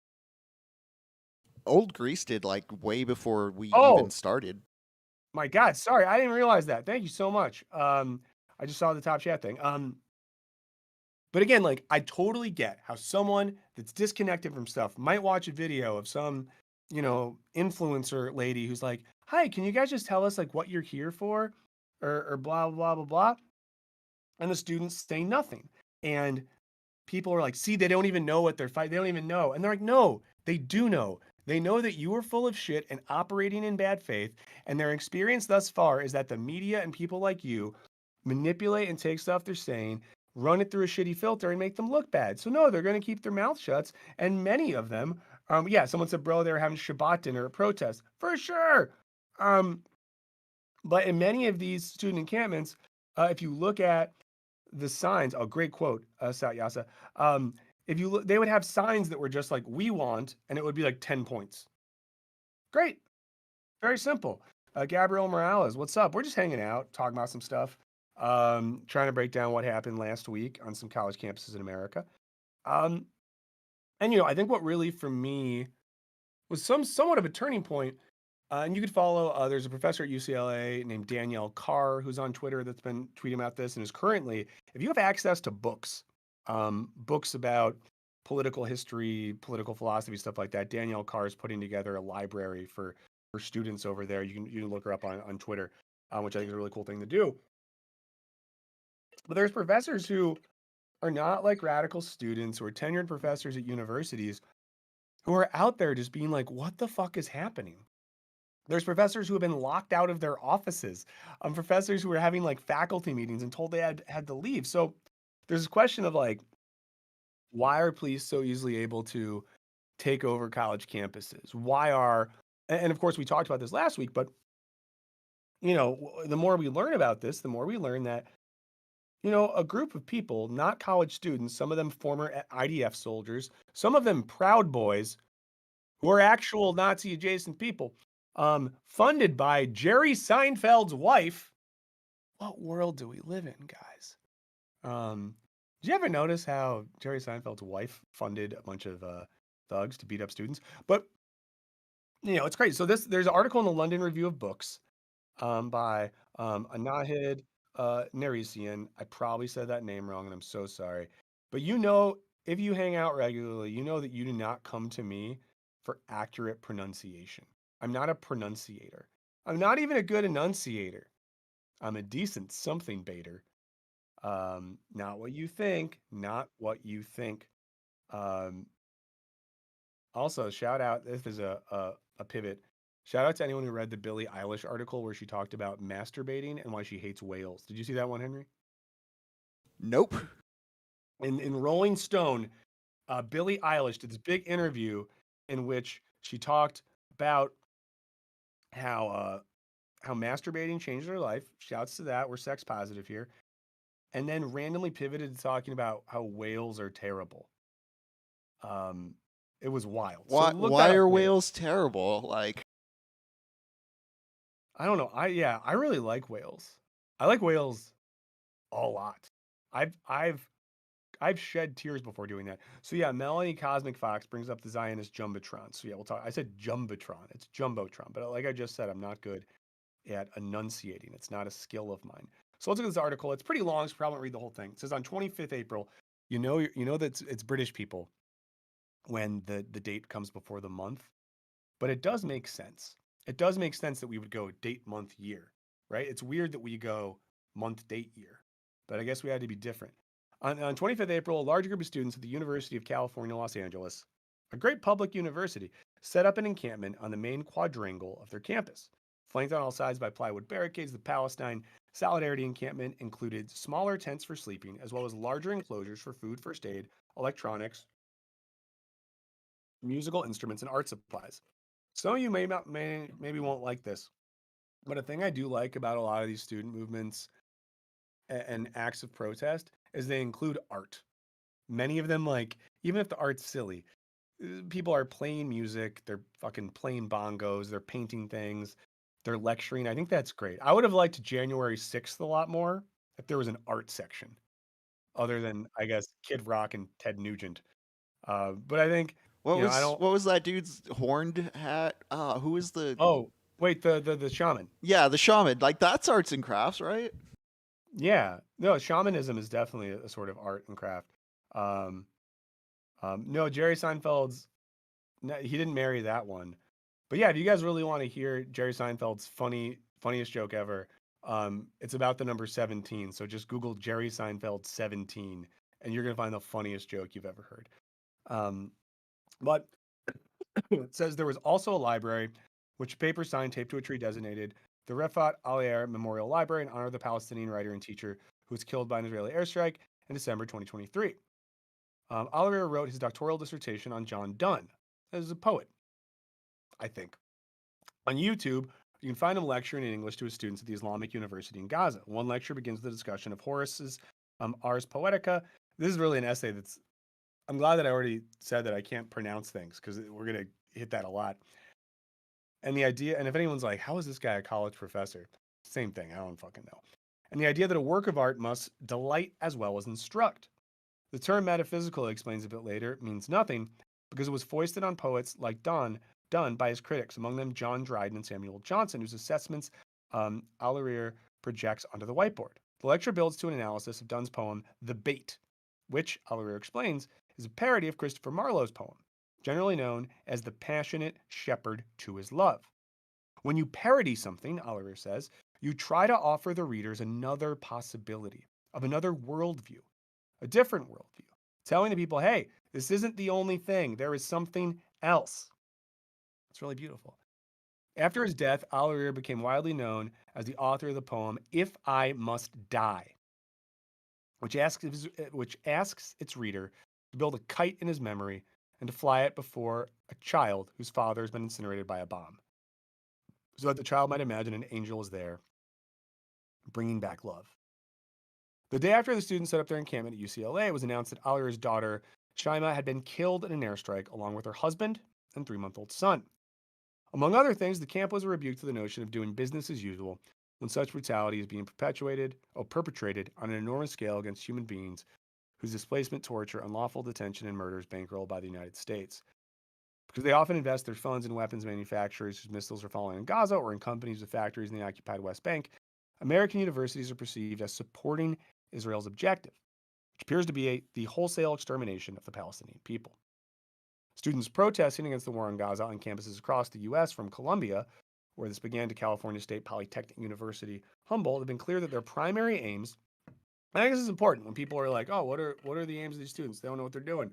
Old Grease did like way before we even
Oh
started.
my God, sorry, I didn't realize that. Thank you so much. I just saw the top chat thing. But again, like I totally get how someone that's disconnected from stuff might watch a video of some, influencer lady who's like, "Hi, can you guys just tell us like what you're here for?" Or blah blah blah blah. And the students say nothing. And people are like, "See, they don't even know what they're fighting. They don't even know." And they're like, "No, they do know. They know that you are full of shit and operating in bad faith. And their experience thus far is that the media and people like you manipulate and take stuff they're saying, run it through a shitty filter, and make them look bad. So no, they're going to keep their mouth shut." And many of them, yeah, someone said, "Bro, they were having Shabbat dinner at protest for sure." Um, but in many of these student encampments, if you look at the signs, oh, great quote, Satyasa. If you look, they would have signs that were just like, "We want," and it would be like 10 points. Great. Very simple. Gabriel Morales, what's up? We're just hanging out, talking about some stuff, trying to break down what happened last week on some college campuses in America. Um, and I think what really for me was somewhat of a turning point. And you could follow. There's a professor at UCLA named Danielle Carr who's on Twitter that's been tweeting about this and is currently, if you have access to books, books about political history, political philosophy, stuff like that, Danielle Carr is putting together a library for students over there. You can look her up on Twitter, which I think is a really cool thing to do. But there's professors who are not like radical students or tenured professors at universities who are out there just being like, "What the fuck is happening?" There's professors who have been locked out of their offices, professors who are having like faculty meetings and told they had to leave. So there's a question of like, why are police so easily able to take over college campuses? Why are, and of course we talked about this last week, but the more we learn about this, the more we learn that a group of people, not college students, some of them former IDF soldiers, some of them Proud Boys, who are actual Nazi adjacent people, funded by Jerry Seinfeld's wife. What world do we live in, guys? Did you ever notice how Jerry Seinfeld's wife funded a bunch of thugs to beat up students? But it's crazy. So there's an article in the London Review of Books by Anahid Narisian. I probably said that name wrong, and I'm so sorry. But if you hang out regularly, you know that you do not come to me for accurate pronunciation. I'm not a pronunciator. I'm not even a good enunciator. I'm a decent something baiter. Not what you think. Not what you think. Um, Also, shout out. This is a pivot. Shout out to anyone who read the Billie Eilish article where she talked about masturbating and why she hates whales. Did you see that one, Henry?
Nope.
In Rolling Stone, Billie Eilish did this big interview in which she talked about how masturbating changed her life. Shouts to that. We're sex positive here. And then randomly pivoted to talking about how whales are terrible. It was wild. So
Why
look that
why
up
are
later.
whales terrible? Like,
I don't know. I really like whales. I like whales a lot. I've shed tears before doing that. So yeah, Melanie Cosmic Fox brings up the Zionist Jumbotron. So yeah, we'll talk. I said Jumbotron. It's Jumbotron. But like I just said, I'm not good at enunciating. It's not a skill of mine. So let's look at this article. It's pretty long, so probably won't read the whole thing. It says on 25th April, you know that it's British people when the date comes before the month, but it does make sense. It does make sense that we would go date, month, year, right? It's weird that we go month, date, year, but I guess we had to be different. On 25th April, a large group of students at the University of California, Los Angeles, a great public university, set up an encampment on the main quadrangle of their campus. Flanked on all sides by plywood barricades, the Palestine Solidarity Encampment included smaller tents for sleeping, as well as larger enclosures for food, first aid, electronics, musical instruments, and art supplies. Some of you maybe won't like this, but a thing I do like about a lot of these student movements and acts of protest is they include art. Many of them, like, even if the art's silly, people are playing music, they're fucking playing bongos, they're painting things, they're lecturing. I think that's great. I would have liked January 6th a lot more if there was an art section other than, I guess, Kid Rock and Ted Nugent. But I think, I don't.
What was that dude's horned hat? Who is the
Oh, wait, the shaman.
Yeah, the shaman. Like that's arts and crafts, right?
Yeah, no, shamanism is definitely a sort of art and craft. Um, no, Jerry Seinfeld's. No, he didn't marry that one. But yeah, if you guys really want to hear Jerry Seinfeld's funniest joke ever, it's about the number 17. So just Google Jerry Seinfeld 17, and you're gonna find the funniest joke you've ever heard. Um, but it says there was also a library, which a paper sign taped to a tree designated the Refat Alier Memorial Library in honor of the Palestinian writer and teacher who was killed by an Israeli airstrike in December 2023. Alier wrote his doctoral dissertation on John Donne as a poet, I think. On YouTube, you can find him lecturing in English to his students at the Islamic University in Gaza. One lecture begins with a discussion of Horace's Ars Poetica. This is really an essay that's. I'm glad that I already said that I can't pronounce things because we're going to hit that a lot. And the idea, and if anyone's like, how is this guy a college professor? Same thing. I don't fucking know. And the idea that a work of art must delight as well as instruct. The term metaphysical, he explains a bit later, means nothing because it was foisted on poets like Donne by his critics, among them John Dryden and Samuel Johnson, whose assessments Alareer projects onto the whiteboard. The lecture builds to an analysis of Donne's poem, The Bait, which, Alareer explains, is a parody of Christopher Marlowe's poem, generally known as The Passionate Shepherd to His Love. When you parody something, Alareer says, you try to offer the readers another possibility of another worldview, a different worldview, telling the people, hey, this isn't the only thing. There is something else. It's really beautiful. After his death, Alareer became widely known as the author of the poem If I Must Die, which asks its reader to build a kite in his memory and to fly it before a child whose father has been incinerated by a bomb, so that the child might imagine an angel is there, bringing back love. The day after the students set up their encampment at UCLA, it was announced that Alareer's daughter, Shaima, had been killed in an airstrike along with her husband and 3-month-old son. Among other things, the camp was a rebuke to the notion of doing business as usual when such brutality is being perpetrated on an enormous scale against human beings whose displacement, torture, unlawful detention, and murder is bankrolled by the United States. Because they often invest their funds in weapons manufacturers whose missiles are falling in Gaza or in companies with factories in the occupied West Bank, American universities are perceived as supporting Israel's objective, which appears to be the wholesale extermination of the Palestinian people. Students protesting against the war on Gaza on campuses across the U.S., from Columbia, where this began, to California State Polytechnic University, Humboldt, have been clear that their primary aims, and I think this is important when people are like, oh, what are the aims of these students? They don't know what they're doing.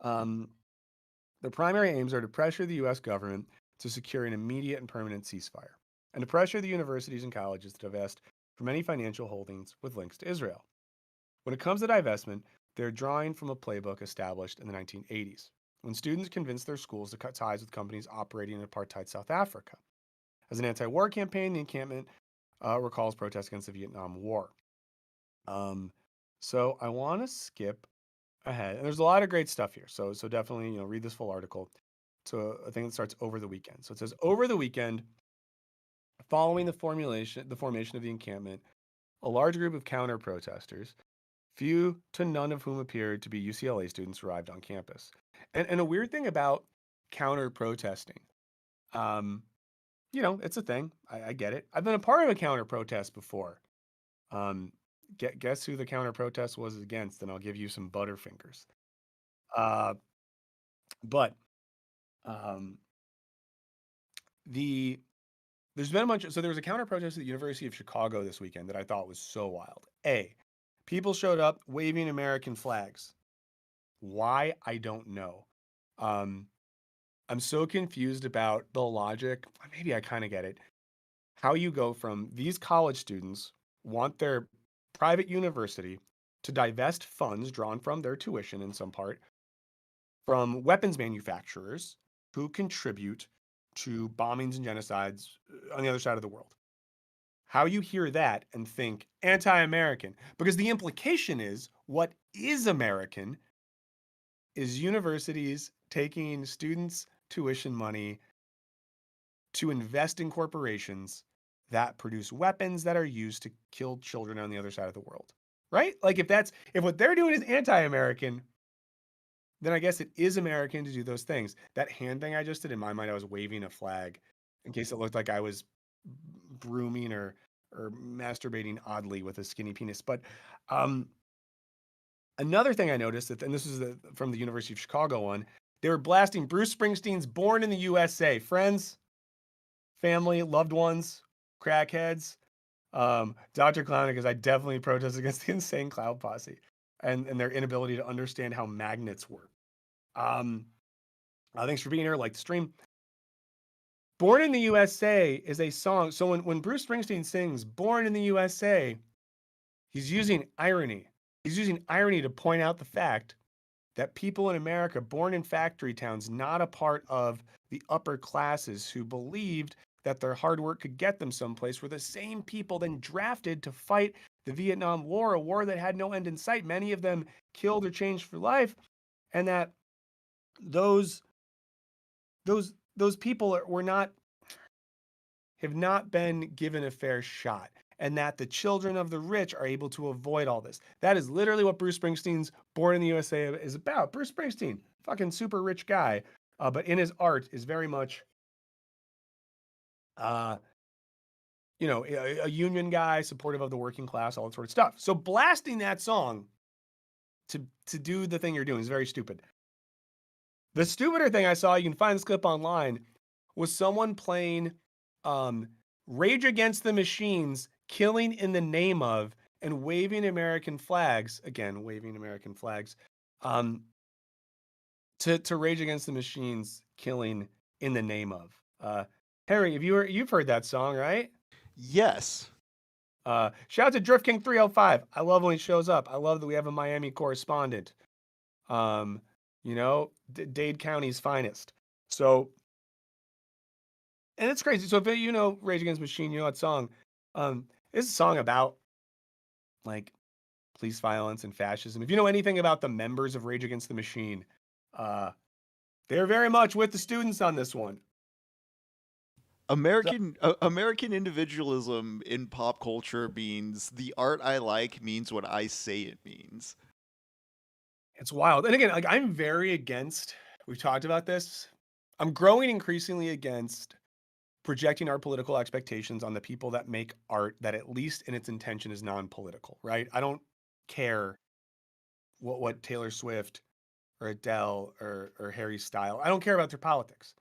Their primary aims are to pressure the U.S. government to secure an immediate and permanent ceasefire, and to pressure the universities and colleges to divest from any financial holdings with links to Israel. When it comes to divestment, they're drawing from a playbook established in the 1980s, when students convinced their schools to cut ties with companies operating in apartheid South Africa. As an anti-war campaign, the encampment recalls protests against the Vietnam War. So I want to skip ahead, and there's a lot of great stuff here. So definitely, read this full article. So a thing that starts over the weekend. So it says, over the weekend, following the formation of the encampment, a large group of counter-protesters, few to none of whom appeared to be UCLA students, arrived on campus. And a weird thing about counter-protesting, it's a thing. I get it. I've been a part of a counter-protest before. Guess who the counter-protest was against, and I'll give you some butterfingers. But there's been a bunch. So there was a counter-protest at the University of Chicago this weekend that I thought was so wild. People showed up waving American flags. Why? I don't know. I'm so confused about the logic. Maybe I kind of get it. How you go from these college students want their private university to divest funds drawn from their tuition in some part from weapons manufacturers who contribute to bombings and genocides on the other side of the world. How you hear that and think anti-American, because the implication is, what is American is universities taking students' tuition money to invest in corporations that produce weapons that are used to kill children on the other side of the world. Right? Like if what they're doing is anti-American, then I guess it is American to do those things. That hand thing I just did, in my mind, I was waving a flag in case it looked like I was brooming or masturbating oddly with a skinny penis. But another thing I noticed, and this is from the University of Chicago one, they were blasting Bruce Springsteen's "Born in the USA." Friends, family, loved ones, crackheads. Dr. Clown, because I definitely protest against the Insane Cloud Posse and their inability to understand how magnets work. Thanks for being here. Like the stream. "Born in the USA" is a song. So when Bruce Springsteen sings "Born in the USA," he's using irony. He's using irony to point out the fact that people in America born in factory towns, not a part of the upper classes who believed that their hard work could get them someplace, were the same people then drafted to fight the Vietnam War, a war that had no end in sight. Many of them killed or changed for life, and that those people have not been given a fair shot, and that the children of the rich are able to avoid all this. That is literally what Bruce Springsteen's "Born in the USA" is about. Bruce Springsteen, fucking super rich guy, but in his art is very much, a union guy, supportive of the working class, all that sort of stuff. So blasting that song to do the thing you're doing is very stupid. The stupider thing I saw, you can find this clip online, was someone playing Rage Against the Machine's "Killing in the Name of" and waving American flags, again, waving American flags, to Rage Against the Machine's "Killing in the Name of." Harry, you've heard that song, right?
Yes.
Shout out to Drift King 305. I love when he shows up. I love that we have a Miami correspondent. Dade County's finest. So, and it's crazy. So if Rage Against the Machine, that song. It's a song about like police violence and fascism. If you know anything about the members of Rage Against the Machine, they're very much with the students on this one.
American individualism in pop culture means the art I like means what I say it means.
It's wild. And again, like I'm very against, we've talked about this. I'm growing increasingly against projecting our political expectations on the people that make art that, at least in its intention, is non-political, right? I don't care what Taylor Swift or Adele or Harry Styles, I don't care about their politics.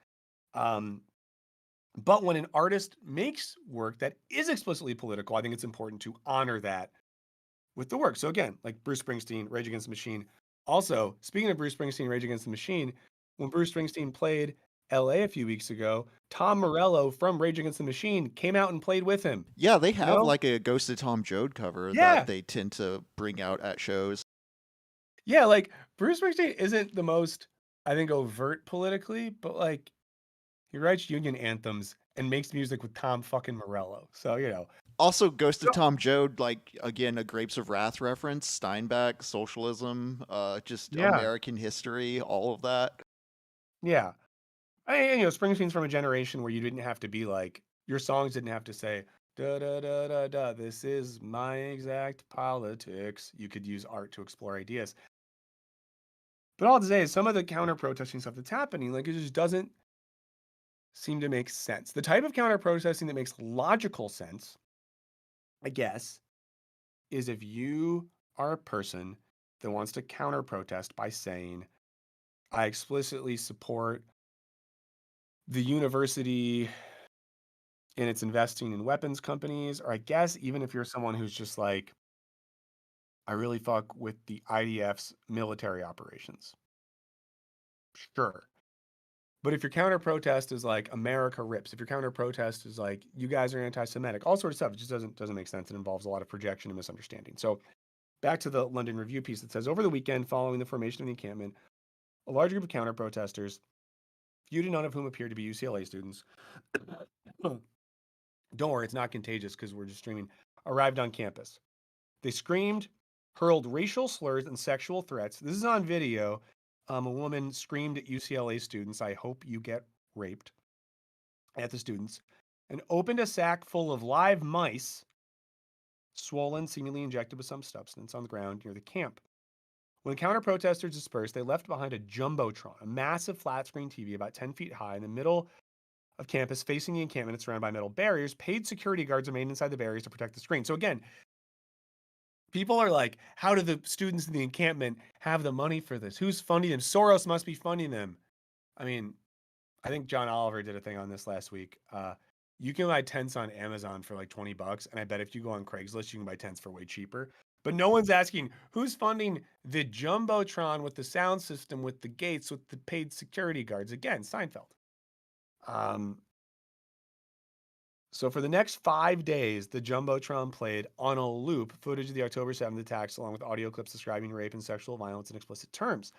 But when an artist makes work that is explicitly political, I think it's important to honor that with the work. So again, like Bruce Springsteen, Rage Against the Machine. Also, speaking of Bruce Springsteen, Rage Against the Machine, when Bruce Springsteen played LA a few weeks ago, Tom Morello from Rage Against the Machine came out and played with him.
Yeah, they have like a Ghost of Tom Joad cover that they tend to bring out at shows.
Yeah, like Bruce Springsteen isn't the most, I think, overt politically, but like he writes union anthems and makes music with Tom fucking Morello. So,
Also, Ghost of Tom Joad, like, again, a Grapes of Wrath reference, Steinbeck, socialism, just American history, all of that.
Yeah. Springsteen's from a generation where you didn't have to be like, your songs didn't have to say, da da da da da, this is my exact politics. You could use art to explore ideas. But all to say is some of the counter-protesting stuff that's happening, like, it just doesn't seem to make sense. The type of counter-protesting that makes logical sense, I guess, is if you are a person that wants to counter-protest by saying, I explicitly support the university in its investing in weapons companies, or I guess even if you're someone who's just like, I really fuck with the IDF's military operations. Sure. But if your counter protest is like America rips, if your counter protest is like you guys are anti-Semitic, all sorts of stuff, it just doesn't make sense. It involves a lot of projection and misunderstanding. So back to the London Review piece that says, over the weekend following the formation of the encampment, a large group of counter protesters, few to none of whom appeared to be UCLA students, don't worry, it's not contagious because we're just streaming, arrived on campus. They screamed, hurled racial slurs and sexual threats. This is on video. A woman screamed at UCLA students, "I hope you get raped," at the students, and opened a sack full of live mice, swollen, seemingly injected with some substance, on the ground near the camp. When the counter-protesters dispersed, they left behind a Jumbotron, a massive flat-screen TV about 10 feet high in the middle of campus facing the encampment and surrounded by metal barriers. Paid security guards remained inside the barriers to protect the screen. So again, people are like, how do the students in the encampment have the money for this? Who's funding them? Soros must be funding them. I mean, I think John Oliver did a thing on this last week. You can buy tents on Amazon for like $20, and I bet if you go on Craigslist, you can buy tents for way cheaper. But no one's asking who's funding the Jumbotron with the sound system, with the gates, with the paid security guards. Again, Seinfeld. So for the next 5 days, the Jumbotron played on a loop footage of the October 7th attacks, along with audio clips describing rape and sexual violence in explicit terms.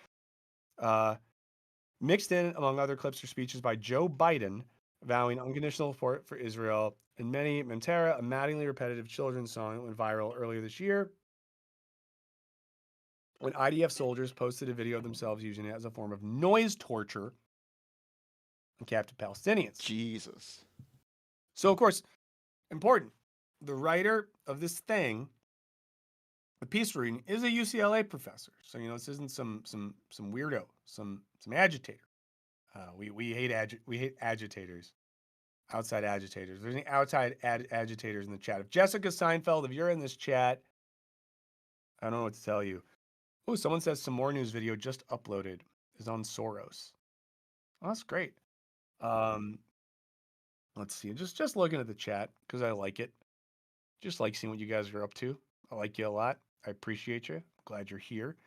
Mixed in, among other clips, are speeches by Joe Biden vowing unconditional support for Israel, and Many Mentera, a maddeningly repetitive children's song that went viral earlier this year when IDF soldiers posted a video of themselves using it as a form of noise torture on captive Palestinians.
Jesus.
So, of course, important, the writer of this thing, the peace reading, is a UCLA professor. So, this isn't some weirdo, some agitator. We hate agitators, outside agitators. There's any outside agitators in the chat. If Jessica Seinfeld, if you're in this chat, I don't know what to tell you. Oh, someone says some more news video just uploaded is on Soros. Oh, that's great. Let's see. Just looking at the chat because I like it. Just like seeing what you guys are up to. I like you a lot. I appreciate you. Glad you're here.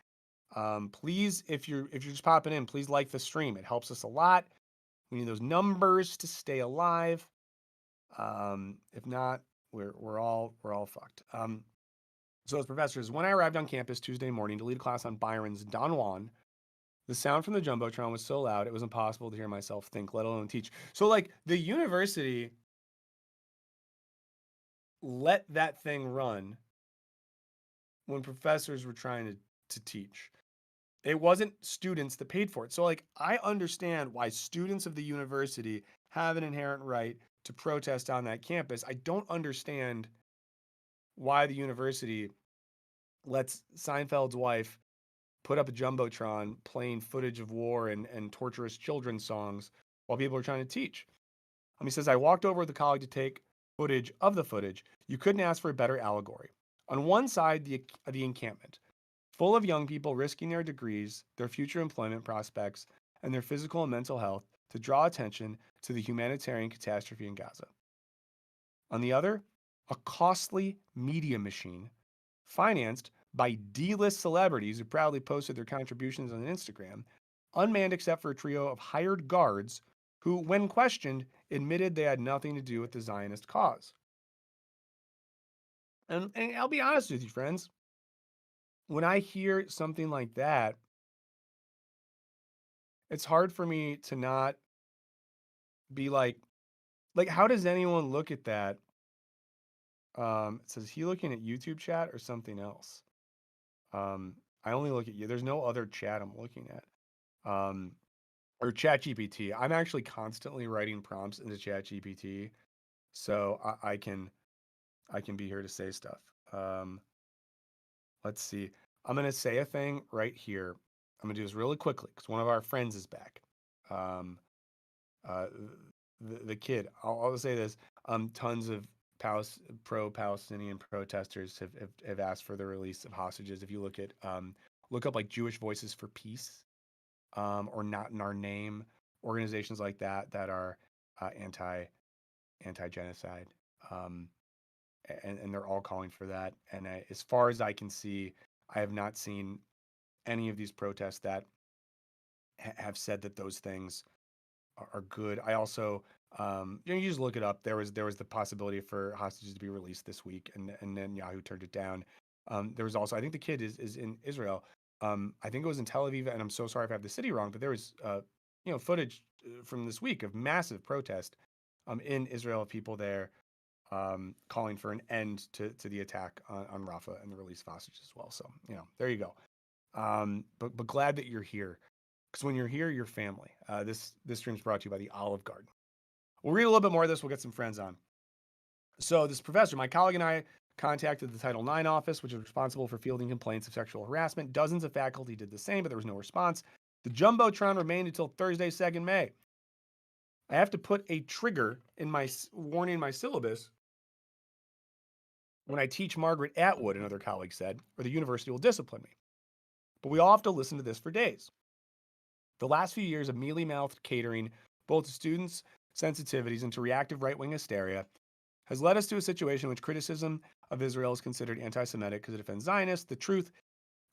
Please, if you're just popping in, please like the stream. It helps us a lot. We need those numbers to stay alive. If not, we're all fucked. So as professors, when I arrived on campus Tuesday morning to lead a class on Byron's Don Juan, the sound from the Jumbotron was so loud it was impossible to hear myself think, let alone teach. So like the university let that thing run when professors were trying to teach. It wasn't students that paid for it. So like I understand why students of the university have an inherent right to protest on that campus. I don't understand why the university lets Seinfeld's wife put up a Jumbotron playing footage of war and torturous children's songs while people are trying to teach. He says, I walked over with a colleague to take footage of the footage. You couldn't ask for a better allegory. On one side, the encampment, full of young people risking their degrees, their future employment prospects, and their physical and mental health to draw attention to the humanitarian catastrophe in Gaza. On the other, a costly media machine financed by D-list celebrities who proudly posted their contributions on Instagram, unmanned except for a trio of hired guards who, when questioned, admitted they had nothing to do with the Zionist cause. And I'll be honest with you, friends, when I hear something like that, it's hard for me to not be like, how does anyone look at that? It says, is he looking at YouTube chat or something else? I only look at you. There's no other chat I'm looking at. Or ChatGPT. I'm actually constantly writing prompts into ChatGPT, so I can be here to say stuff. Let's see. I'm gonna say a thing right here. I'm gonna do this really quickly because one of our friends is back. Uh, the kid. I'll say this. Tons of pro-Palestinian protesters have asked for the release of hostages. If you look up like Jewish Voices for Peace, or Not in Our Name, organizations like that are anti-genocide, and they're all calling for that. And as far as I can see, I have not seen any of these protests that have said that those things are good. I also, you just look it up. There was the possibility for hostages to be released this week, and then Yahoo turned it down. There was also, I think the kid is in Israel. I think it was in Tel Aviv, and I'm so sorry if I have the city wrong, but there was footage from this week of massive protest in Israel of people there calling for an end to the attack on Rafah and the release of hostages as well. So there you go. But glad that you're here. Because when you're here, you're family. This stream is brought to you by the Olive Garden. We'll read a little bit more of this. We'll get some friends on. So this professor, my colleague and I contacted the Title IX office, which is responsible for fielding complaints of sexual harassment. Dozens of faculty did the same, but there was no response. The Jumbotron remained until Thursday, 2nd May. I have to put a trigger in my warning in my syllabus when I teach Margaret Atwood, another colleague said, or the university will discipline me. But we all have to listen to this for days. The last few years of mealy-mouthed catering, both to students' sensitivities and to reactive right-wing hysteria, has led us to a situation in which criticism of Israel is considered anti-Semitic because it offends Zionists. The truth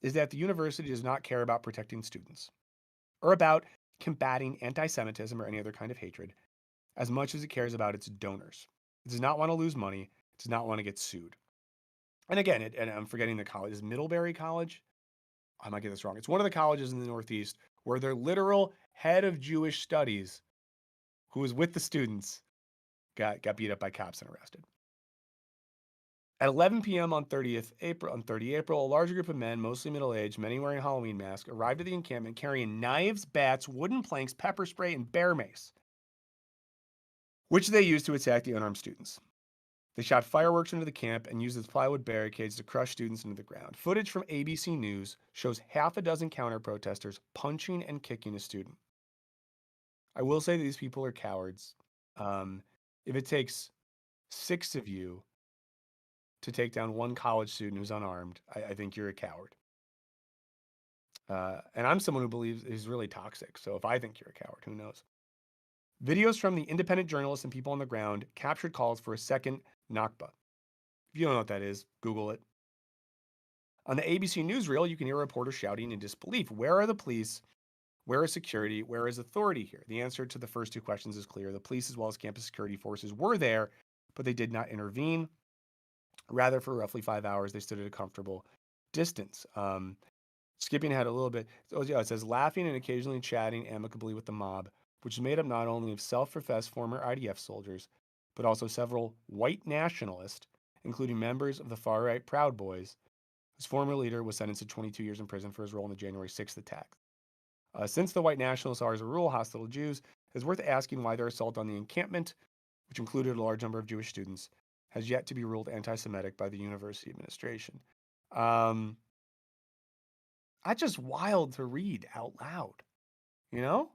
is that the university does not care about protecting students or about combating anti-Semitism or any other kind of hatred as much as it cares about its donors. It does not want to lose money. It does not want to get sued. And again, and I'm forgetting the college. Is Middlebury College? I might get this wrong. It's one of the colleges in the Northeast where their literal head of Jewish studies, who was with the students, got beat up by cops and arrested. At 11 p.m. on 30 April, a larger group of men, mostly middle-aged, many wearing Halloween masks, arrived at the encampment carrying knives, bats, wooden planks, pepper spray, and bear mace, which they used to attack the unarmed students. They shot fireworks into the camp and used its plywood barricades to crush students into the ground. Footage from ABC News shows half a dozen counter-protesters punching and kicking a student. I will say that these people are cowards. If it takes 6 of you to take down one college student who's unarmed, I think you're a coward. And I'm someone who believes is really toxic. So if I think you're a coward, who knows? Videos from the independent journalists and people on the ground captured calls for a second Nakba. If you don't know what that is, Google it. On the ABC newsreel, you can hear a reporter shouting in disbelief, "Where are the police? Where is security? Where is authority here?" The answer to the first two questions is clear. The police as well as campus security forces were there, but they did not intervene. Rather, for roughly 5 hours, they stood at a comfortable distance. Skipping ahead a little bit, it says laughing and occasionally chatting amicably with the mob, which is made up not only of self-professed former IDF soldiers, but also several white nationalists, including members of the far-right Proud Boys, whose former leader was sentenced to 22 years in prison for his role in the January 6th attack. Since the white nationalists are, as a rule, hostile to Jews, it's worth asking why their assault on the encampment, which included a large number of Jewish students, has yet to be ruled anti-Semitic by the university administration. That's just wild to read out loud, you know?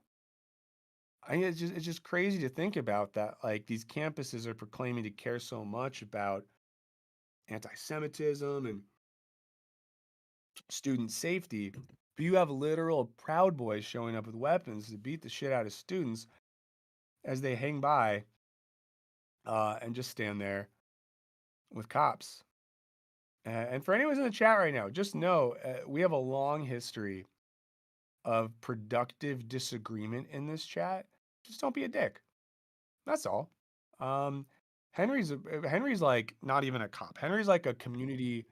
It's just crazy to think about that. Like, these campuses are proclaiming to care so much about anti-Semitism and student safety, but you have literal Proud Boys showing up with weapons to beat the shit out of students as they hang by and just stand there with cops. And for anyone in the chat right now, just know we have a long history of productive disagreement in this chat. Just don't be a dick. That's all. Henry's like not even a cop. Henry's like a community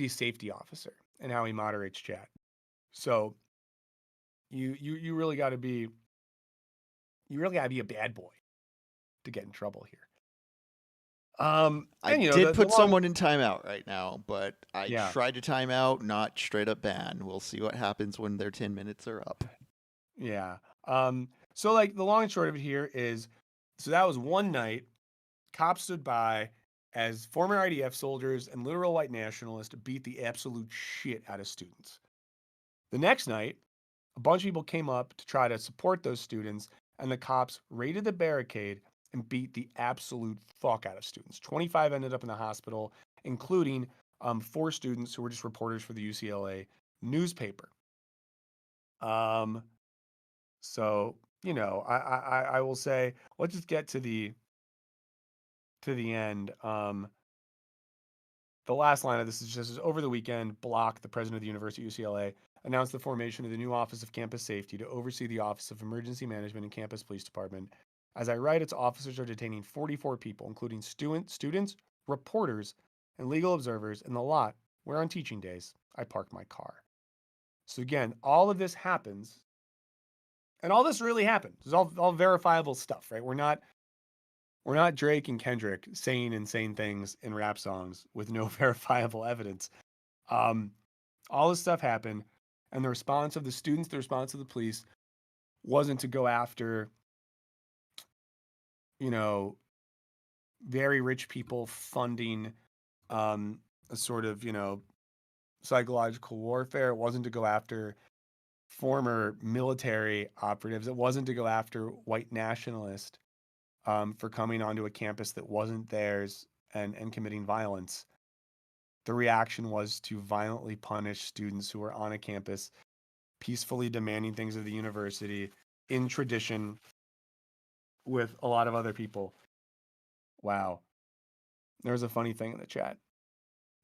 safety officer and how he moderates chat. So you really got to be a bad boy to get in trouble here.
I did put someone in timeout right now, but I tried to time out, not straight up ban. We'll see what happens when their 10 minutes are up.
Yeah. So like the long and short of it here is, so that was one night. Cops stood by as former IDF soldiers and literal white nationalists beat the absolute shit out of students. The next night, a bunch of people came up to try to support those students, and the cops raided the barricade and beat the absolute fuck out of students. 25 ended up in the hospital, including 4 students who were just reporters for the UCLA newspaper. So, you know, I will say, let's just get to the end. The last line of this is just, over the weekend, Block, the president of the University of UCLA, announced the formation of the new Office of Campus Safety to oversee the Office of Emergency Management and Campus Police Department. As I write, its officers are detaining 44 people, including students, reporters, and legal observers in the lot where on teaching days I park my car. So again, all of this happens, and all this really happened. It's all verifiable stuff, right? We're not Drake and Kendrick saying insane things in rap songs with no verifiable evidence. All this stuff happened, And the response of the students, the response of the police wasn't to go after, you know, very rich people funding a sort of, psychological warfare. It wasn't to go after former military operatives. It wasn't to go after white nationalists for coming onto a campus that wasn't theirs and committing violence. The reaction was to violently punish students who were on a campus peacefully demanding things of the university in tradition with a lot of other people. Wow. There's a funny thing in the chat,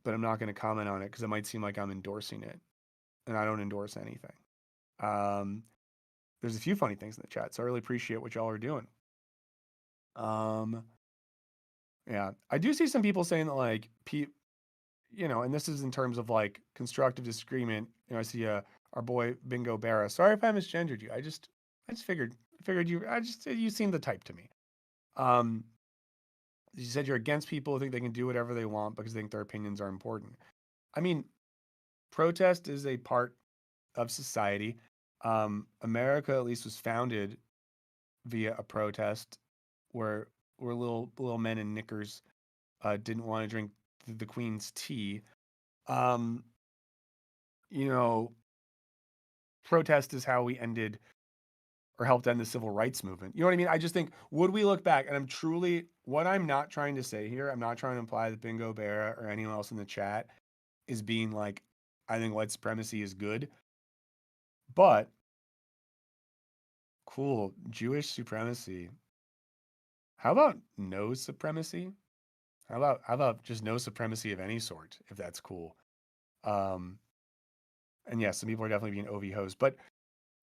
but I'm not going to comment on it because it might seem like I'm endorsing it, and I don't endorse anything. There's a few funny things in the chat, so I really appreciate what y'all are doing. Yeah, I do see some people saying that like, and this is in terms of like constructive disagreement. I see our boy Bingo Barra. Sorry if I misgendered you. I just figured you seem the type to me. You said you're against people who think they can do whatever they want because they think their opinions are important. I mean, protest is a part of society. America at least was founded via a protest where little men in knickers didn't want to drink the Queen's tea. You know, protest is how we ended or helped end the civil rights movement. You know what I mean? I just think, would we look back, and what I'm not trying to say here, I'm not trying to imply that Bingo Bear or anyone else in the chat is being like, I think white supremacy is good. But, cool, Jewish supremacy. How about no supremacy? How about just no supremacy of any sort, if that's cool? And yes, some people are definitely being OV hosts, but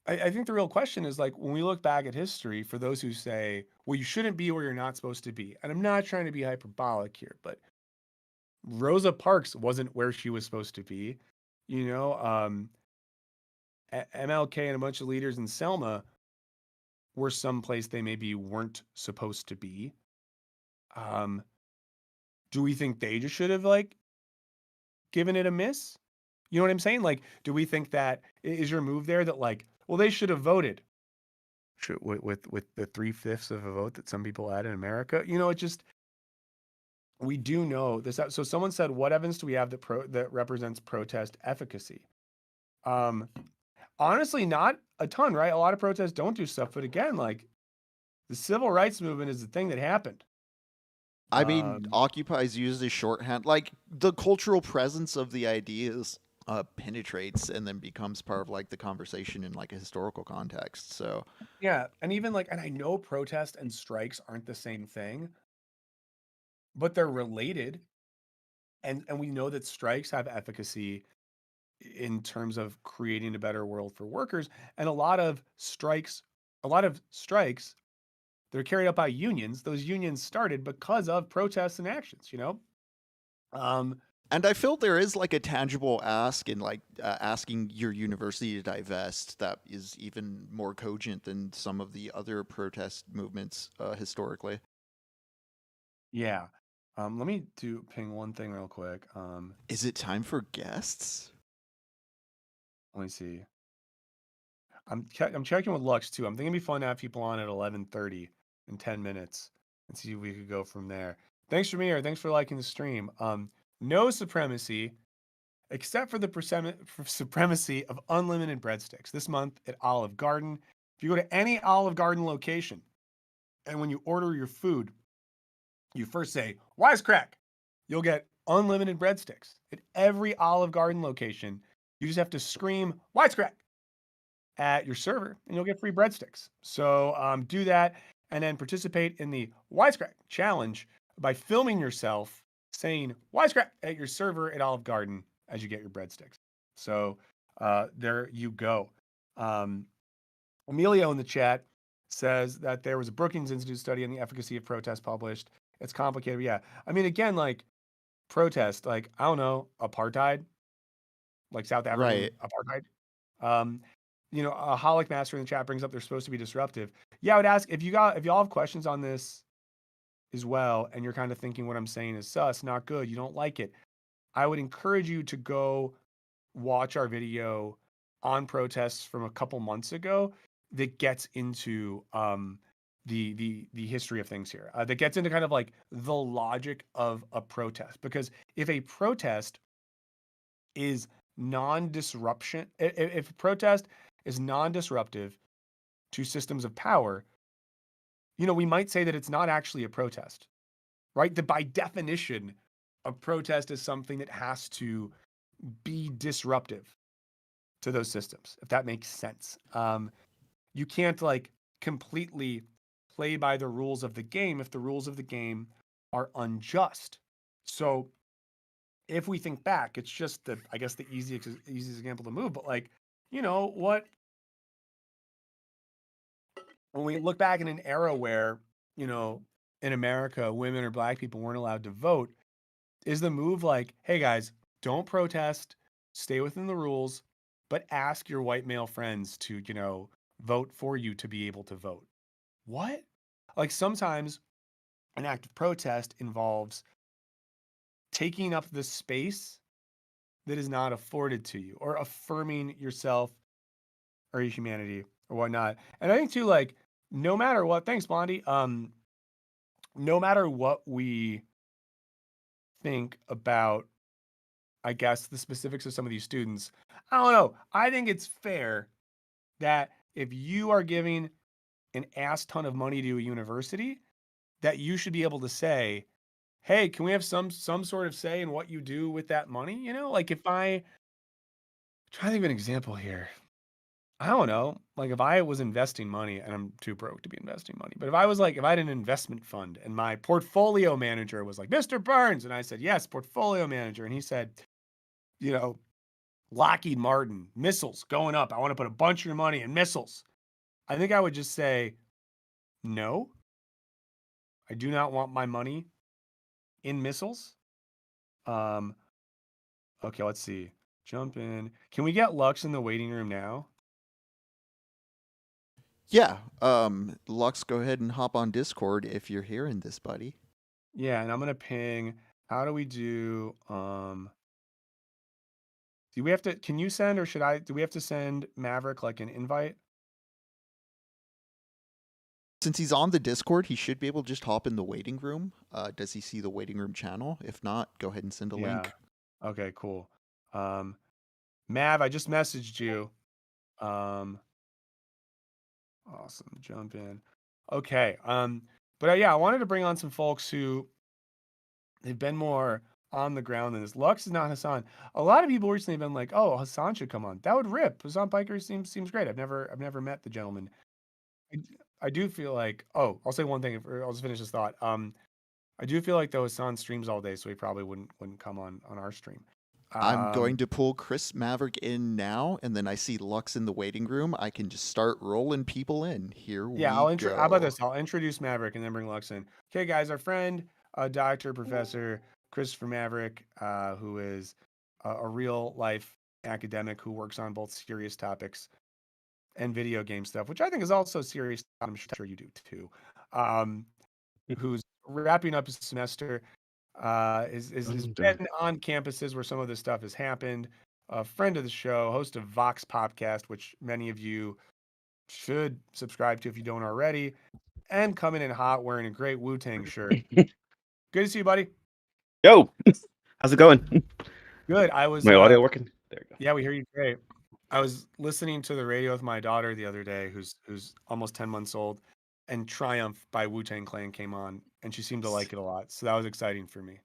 I think the real question is like when we look back at history, for those who say, well, you shouldn't be where you're not supposed to be. And I'm not trying to be hyperbolic here, but Rosa Parks wasn't where she was supposed to be. MLK and a bunch of leaders in Selma were someplace they maybe weren't supposed to be. Do we think they just should have like given it a miss? You know what I'm saying? Like, do we think that is your move there that like, well, they should have voted with the 3/5 of a vote that some people had in America? It just, we do know this. So someone said, what evidence do we have that represents protest efficacy? Honestly, not a ton, right? A lot of protests don't do stuff, but again, like the civil rights movement is the thing that happened.
I mean, Occupy's used as shorthand. Like, the cultural presence of the ideas penetrates and then becomes part of, like, the conversation in, like, a historical context, so...
Yeah, and even, like, and I know protest and strikes aren't the same thing, but they're related, and we know that strikes have efficacy in terms of creating a better world for workers, and a lot of strikes they're carried out by unions. Those unions started because of protests and actions,
And I feel there is like a tangible ask in like asking your university to divest that is even more cogent than some of the other protest movements historically.
Yeah. Let me ping one thing real quick.
Is it time for guests?
Let me see. I'm checking with Lux too. I'm thinking it'd be fun to have people on at 11:30 in 10 minutes and see if we could go from there. Thanks, Ramir. Thanks for liking the stream. No supremacy, except for the supremacy of unlimited breadsticks. This month at Olive Garden. If you go to any Olive Garden location, and when you order your food, you first say, Wisecrack, you'll get unlimited breadsticks. At every Olive Garden location, you just have to scream, Wisecrack, at your server, and you'll get free breadsticks. So do that, and then participate in the Wisecrack challenge by filming yourself saying Wisecrack at your server at Olive Garden as you get your breadsticks. So there you go. Emilio in the chat says that there was a Brookings Institute study on the efficacy of protest published. It's complicated. Yeah. I mean, again, like protest, like, I don't know, apartheid, like South African apartheid. A Holic Master in the chat brings up they're supposed to be disruptive. Yeah, I would ask if y'all have questions on this as well, and you're kind of thinking what I'm saying is sus, not good, you don't like it. I would encourage you to go watch our video on protests from a couple months ago that gets into the history of things here. That gets into kind of like the logic of a protest, because if a protest is non-disruption, if a protest is non-disruptive to systems of power, we might say that it's not actually a protest, right? That by definition, a protest is something that has to be disruptive to those systems, if that makes sense. You can't like completely play by the rules of the game if the rules of the game are unjust. So if we think back, it's just I guess the easiest example to move, but like, what when we look back in an era where, in America, women or black people weren't allowed to vote, is the move like, hey guys, don't protest, stay within the rules, but ask your white male friends to, vote for you to be able to vote. What? Like sometimes an act of protest involves taking up the space that is not afforded to you, or affirming yourself or your humanity or whatnot. And I think too, like, no matter what, thanks, Blondie. No matter what we think about, I guess, the specifics of some of these students, I don't know. I think it's fair that if you are giving an ass ton of money to a university, that you should be able to say, hey, can we have some sort of say in what you do with that money? Like if I try to think of an example here. I don't know. Like if I was investing money, and I'm too broke to be investing money, but if I had an investment fund and my portfolio manager was like, Mr. Burns, and I said, yes, portfolio manager. And he said, you know, Lockheed Martin, missiles going up. I want to put a bunch of your money in missiles. I think I would just say, no, I do not want my money in missiles. Okay, let's see. Jump in. Can we get Lux in the waiting room now?
Yeah. Lux, go ahead and hop on Discord if you're hearing this, buddy.
Yeah, and I'm gonna ping. How do we do? Do we have to? Can you send, or should I? Do we have to send Maverick like an invite?
Since he's on the Discord, he should be able to just hop in the waiting room. Does he see the waiting room channel? If not, go ahead and send a
Yeah.
link.
Okay. Cool. Mav, I just messaged you. Awesome. Jump in. Okay. But yeah, I wanted to bring on some folks who they've been more on the ground than this. Lux is not Hassan. A lot of people recently have been like, "Oh, Hassan should come on." That would rip. Hassan Piker seems great. I've never met the gentleman. I, I do feel like. Oh, I'll say one thing. I'll just finish this thought. I do feel like though Hassan streams all day, so he probably wouldn't come on our stream.
I'm going
Um,
to pull Chris Maverick in now, and then I see Lux in the waiting room. I can just start rolling people in. Here
yeah,
we
How about
go.
this? I'll introduce Maverick and then bring Lux in. Okay, guys, our friend, Doctor Professor Christopher Maverick, who is a real life academic who works on both serious topics and video game stuff, which I think is also serious. I'm sure you do too. Um, who's wrapping up his semester, has been on campuses where some of this stuff has happened. A friend of the show, host of Vox Podcast, which many of you should subscribe to if you don't already, and coming in hot wearing a great Wu-Tang shirt. Good to see you, buddy.
Yo, how's it going?
Good. I was
My audio working? There you go.
yeah, we hear you great. I was listening to the radio with my daughter the other day, who's almost 10 months old, and Triumph by Wu-Tang Clan came on, and she seemed to like it a lot. So that was exciting for me.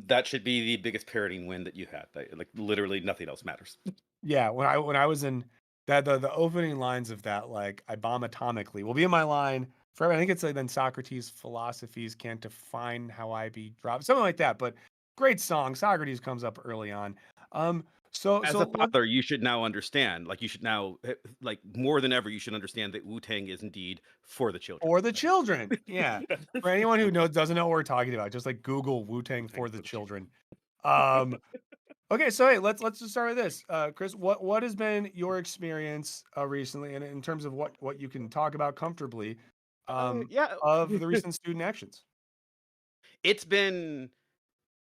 That should be the biggest parroting win that you had. Like literally nothing else matters.
Yeah, when I was in that the opening lines of that, like I bomb atomically, will be in my line forever. I think it's like then Socrates' philosophies can't define how I be dropped, something like that. But great song. Socrates comes up early on. Um, so
As
so
a
let-
father, you should now understand. Like you should now, like more than ever, you should understand that Wu Tang is indeed for the children.
for the children, yeah. For anyone who doesn't know what we're talking about, just like Google Wu-Tang
Wu-Tang
for the children. Okay, so hey, let's just start with this, Chris. What has been your experience recently, and in terms of what you can talk about comfortably,
Yeah,
of the recent student actions?
it's been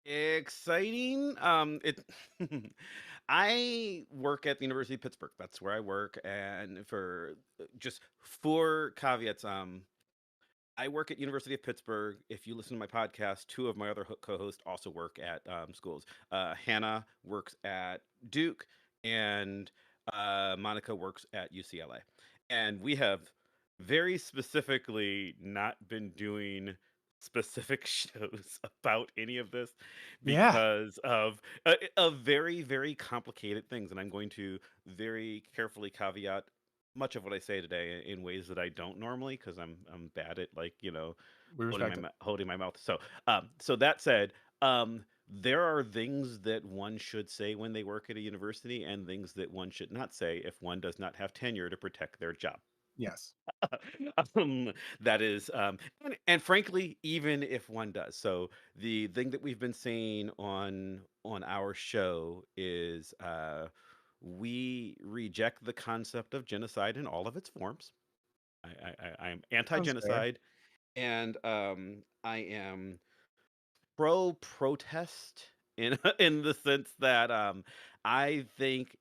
Exciting. It. I work at the University of Pittsburgh. That's where I work, and for just four caveats. I work at University of Pittsburgh. If you listen to my podcast, two of my other co-hosts also work at schools. Hannah works at Duke, and Monica works at UCLA. And we have very specifically not been doing specific shows about any of this
Yeah,
because of very, very complicated things. And I'm going to very carefully caveat much of what I say today in ways that I don't normally because I'm bad at like
we respect it.
holding my mouth. So that said, there are things that one should say when they work at a university and things that one should not say if one does not have tenure to protect their job.
Yes.
That is, and frankly, even if one does. So the thing that we've been saying on our show is we reject the concept of genocide in all of its forms. I'm
Sounds fair.
anti-genocide, and I am pro-protest in in the sense that I think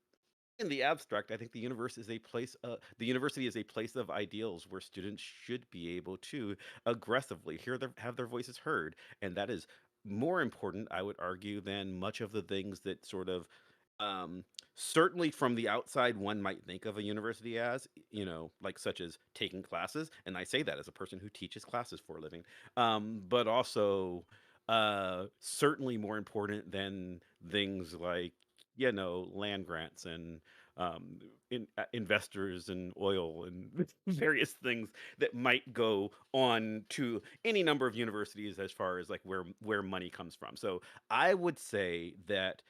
in the abstract, I think the university is a place of ideals where students should be able to aggressively have their voices heard, and that is more important, I would argue, than much of the things that sort of um, certainly from the outside one might think of a university as, like such as taking classes, and I say that as a person who teaches classes for a living, but also certainly more important than things like land grants and investors and oil and various things that might go on to any number of universities as far as like where money comes from. So I would say that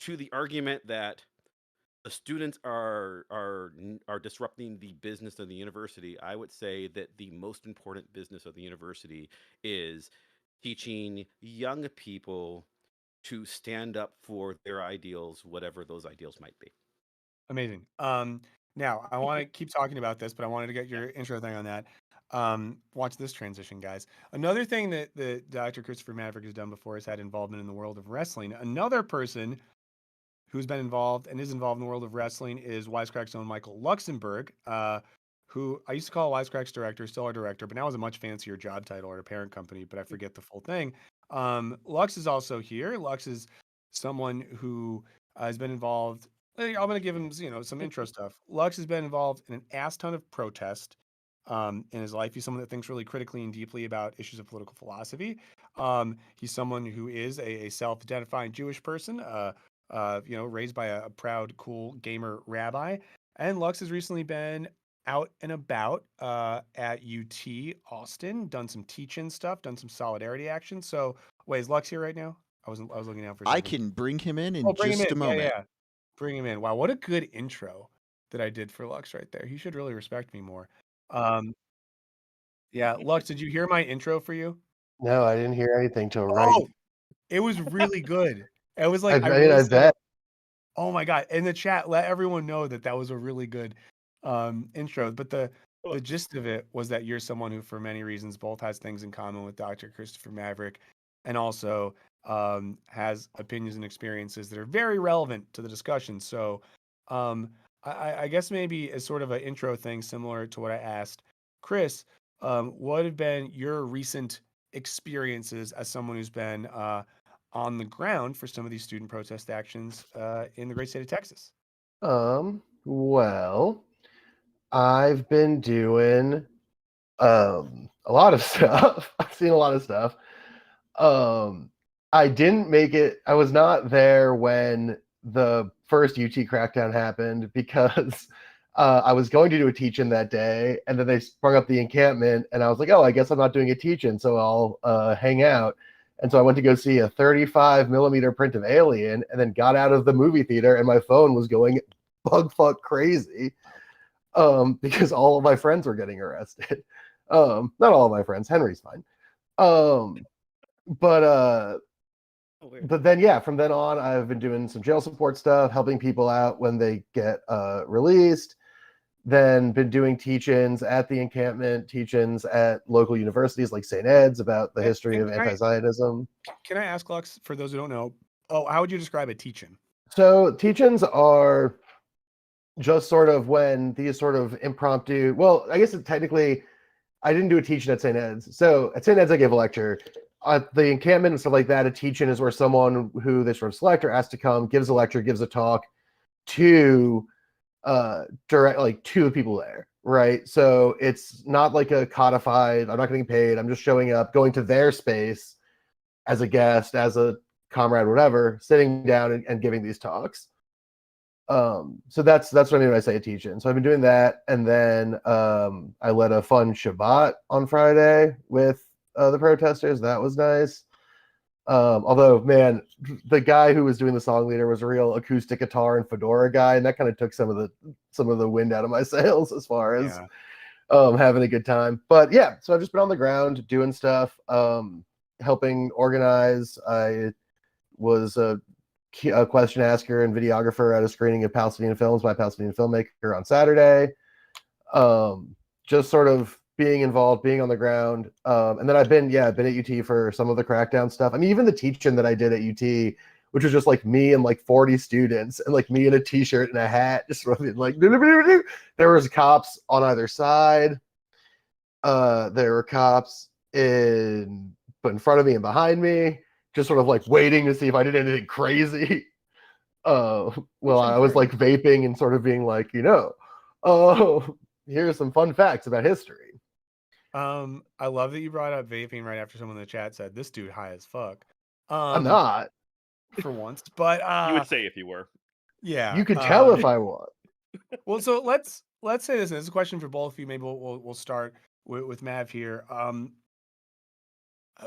to the argument that the students are disrupting the business of the university, I would say that the most important business of the university is teaching young people to stand up for their ideals, whatever those ideals might be.
Amazing. Now I want to keep talking about this, but I wanted to get
Yeah.
your intro thing on that. Watch this transition, guys. Another thing that Dr. Christopher Maverick has done before is had involvement in the world of wrestling. Another person who's been involved and is involved in the world of wrestling is Wisecrack's own Michael Luxemburg, who I used to call Wisecrack's director, still our director, but now has a much fancier job title at a parent company, but I forget the full thing. Lux is also here. Lux is someone who has been involved. I'm going to give him, some intro stuff. Lux has been involved in an ass ton of protest in his life. He's someone that thinks really critically and deeply about issues of political philosophy. He's someone who is a self-identifying Jewish person. Raised by a proud, cool gamer rabbi. And Lux has recently been out and about at UT Austin, done some teaching stuff, done some solidarity action. So, wait, is Lux here right now? I was looking out for a
I
second.
can bring him in
Oh,
in
bring him
just
in.
a
Yeah,
moment.
yeah. Bring him in. Wow, what a good intro that I did for Lux right there. He should really respect me more. Um, yeah, Lux, did you hear my intro for you?
No, I didn't hear anything till right.
Oh, it was really good. It was like I
I
really said,
bet.
oh my God. In the chat, let everyone know that that was a really good intro. But the gist of it was that you're someone who, for many reasons, both has things in common with Dr. Christopher Maverick and also has opinions and experiences that are very relevant to the discussion. So um, I guess maybe as sort of an intro thing, similar to what I asked Chris, what have been your recent experiences as someone who's been on the ground for some of these student protest actions in the great state of Texas?
Well, I've been doing a lot of stuff. I've seen a lot of stuff. I didn't make it. I was not there when the first UT crackdown happened because I was going to do a teach-in that day, and then they sprung up the encampment, and I was like, oh, I guess I'm not doing a teach-in, so I'll hang out. And so I went to go see a 35 millimeter print of Alien, and then got out of the movie theater, and my phone was going bug fuck crazy because all of my friends were getting arrested. Not all of my friends. Henry's fine. But but then yeah, from then on, I've been doing some jail support stuff, helping people out when they get released, then been doing teach-ins at the encampment, teach-ins at local universities like St. Ed's about the history of anti-Zionism.
Can I ask, Lux, for those who don't know, how would you describe a teach-in?
So teach-ins are just sort of when these sort of impromptu, well, I guess technically I didn't do a teach-in at St. Ed's. So at St. Ed's, I gave a lecture. At the encampment and stuff like that, a teach-in is where someone who they sort of select or asked to come gives a lecture, gives a talk to two people there, right? So it's not like a codified, I'm not getting paid, I'm just showing up, going to their space as a guest, as a comrade, whatever, sitting down and giving these talks. So that's what I mean when I say a teach-in. So I've been doing that, and then I led a fun Shabbat on Friday with the protesters. That was nice. Although, man, the guy who was doing the song leader was a real acoustic guitar and fedora guy, and that kind of took some of the wind out of my sails as far as having a good time. But yeah, so I've just been on the ground doing stuff, helping organize. I was a question asker and videographer at a screening of Palestinian films by a Palestinian filmmaker on Saturday. Just sort of being involved, being on the ground. And then I've been at UT for some of the crackdown stuff. I mean, even the teach-in that I did at UT, which was just like me and like 40 students and like me in a t-shirt and a hat, just running like, there was cops on either side. There were cops in front of me and behind me, just sort of like waiting to see if I did anything crazy. Well, I was like vaping and sort of being like, here's some fun facts about history.
I love that you brought up vaping right after someone in the chat said this dude high as fuck.
I'm not,
for once, but
You would say if you were.
yeah,
you could tell if I was.
Well, so let's say this. And this is a question for both of you. Maybe we'll start with Mav here.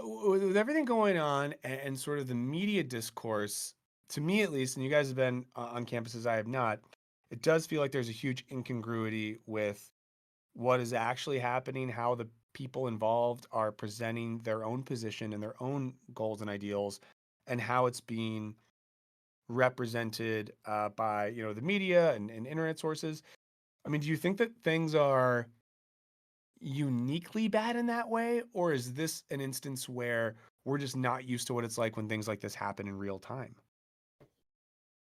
With everything going on and sort of the media discourse, to me at least, and you guys have been on campuses, I have not. It does feel like there's a huge incongruity with what is actually happening, how the people involved are presenting their own position and their own goals and ideals, and how it's being represented by the media and internet sources. I mean, do you think that things are uniquely bad in that way, or is this an instance where we're just not used to what it's like when things like this happen in real time?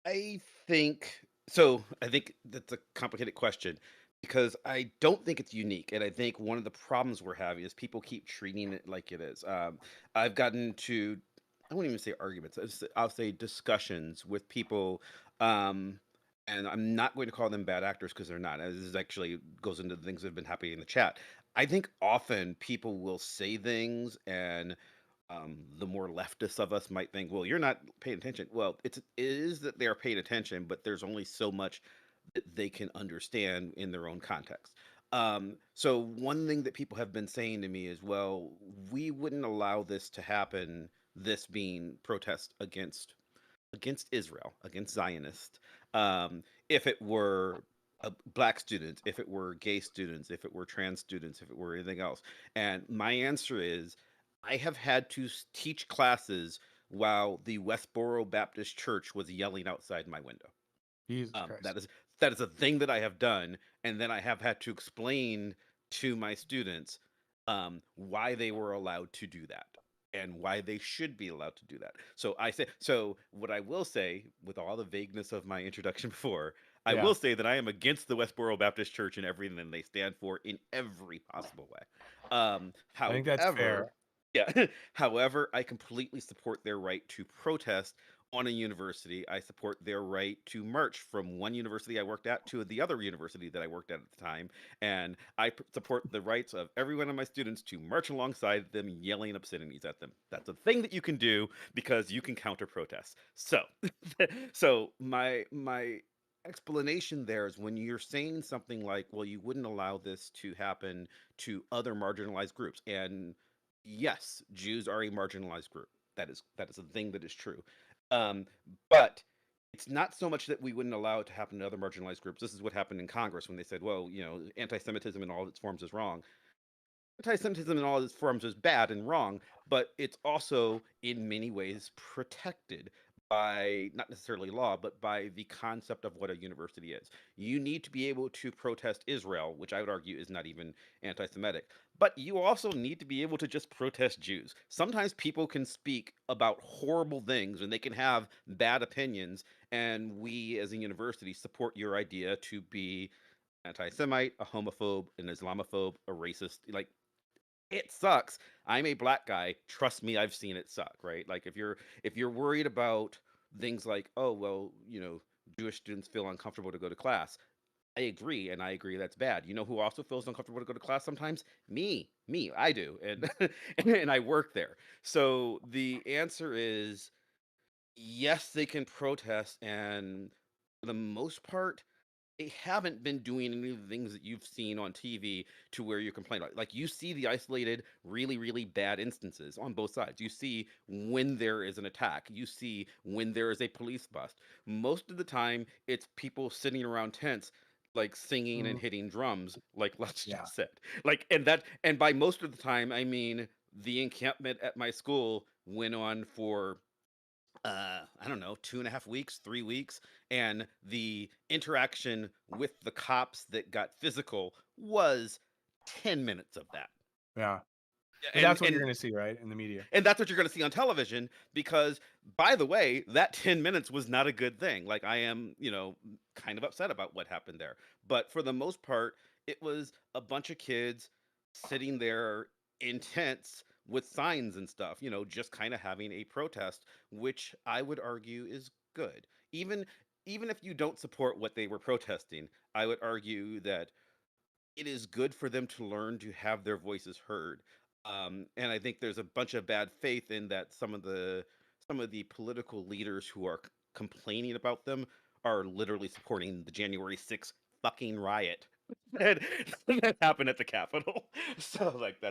I think so. I think that's a complicated question because I don't think it's unique, and I think one of the problems we're having is people keep treating it like it is. I've gotten to, I won't even say arguments. I'll say discussions with people, and I'm not going to call them bad actors because they're not. This is actually goes into the things that have been happening in the chat. I think often people will say things and the more leftists of us might think, well, you're not paying attention. Well, it is that they're paying attention, but there's only so much that they can understand in their own context. So one thing that people have been saying to me is, well, we wouldn't allow this to happen. This being protest against Israel, against Zionists, if it were black students, if it were gay students, if it were trans students, if it were anything else. And my answer is, I have had to teach classes while the Westboro Baptist Church was yelling outside my window.
Jesus Christ.
That is a thing that I have done, and then I have had to explain to my students why they were allowed to do that and why they should be allowed to do that. So what I will say, with all the vagueness of my introduction before, I will say that I am against the Westboro Baptist Church and everything they stand for in every possible way.
I think that's fair.
Yeah. However, I completely support their right to protest on a university. I support their right to march from one university I worked at to the other university that I worked at the time. And I support the rights of every one of my students to march alongside them, yelling obscenities at them. That's a thing that you can do because you can counter protest. So, so my explanation there is when you're saying something like, well, you wouldn't allow this to happen to other marginalized groups. And yes, Jews are a marginalized group. That is a thing that is true. But it's not so much that we wouldn't allow it to happen to other marginalized groups. This is what happened in Congress when they said, well, anti-Semitism in all its forms is wrong. Anti-Semitism in all its forms is bad and wrong, but it's also in many ways protected by not necessarily law, but by the concept of what a university is. You need to be able to protest Israel, which I would argue is not even anti Semitic, but you also need to be able to just protest Jews. Sometimes people can speak about horrible things and they can have bad opinions, and we as a university support your idea to be anti Semite, a homophobe, an Islamophobe, a racist. Like, it sucks. I'm a black guy. Trust me, I've seen it suck, right? Like if you're worried about things like, oh, well, Jewish students feel uncomfortable to go to class. I agree, and I agree that's bad. You know who also feels uncomfortable to go to class sometimes? Me, I do, and and I work there. So the answer is yes, they can protest, and for the most part, they haven't been doing any of the things that you've seen on TV to where you complain about. Like you see the isolated, really, really bad instances on both sides. You see when there is an attack. You see when there is a police bust. Most of the time, it's people sitting around tents, like singing and
Mm,
hitting drums, like Lutz
yeah.
just said. Like, and by most of the time, I mean the encampment at my school went on for I don't know, 2.5 weeks, 3 weeks, and the interaction with the cops that got physical was 10 minutes of that.
Yeah. But
And
that's what you're
and
going to see, right, in the media.
and that's what you're going to see on television because, by the way, that 10 minutes was not a good thing. Like, I am, kind of upset about what happened there. But for the most part, it was a bunch of kids sitting there in tents with signs and stuff, just kind of having a protest, which I would argue is good. Even if you don't support what they were protesting, I would argue that it is good for them to learn to have their voices heard. And I think there's a bunch of bad faith in that some of the political leaders who are complaining about them are literally supporting the January 6th fucking riot that, that happened at the Capitol. So like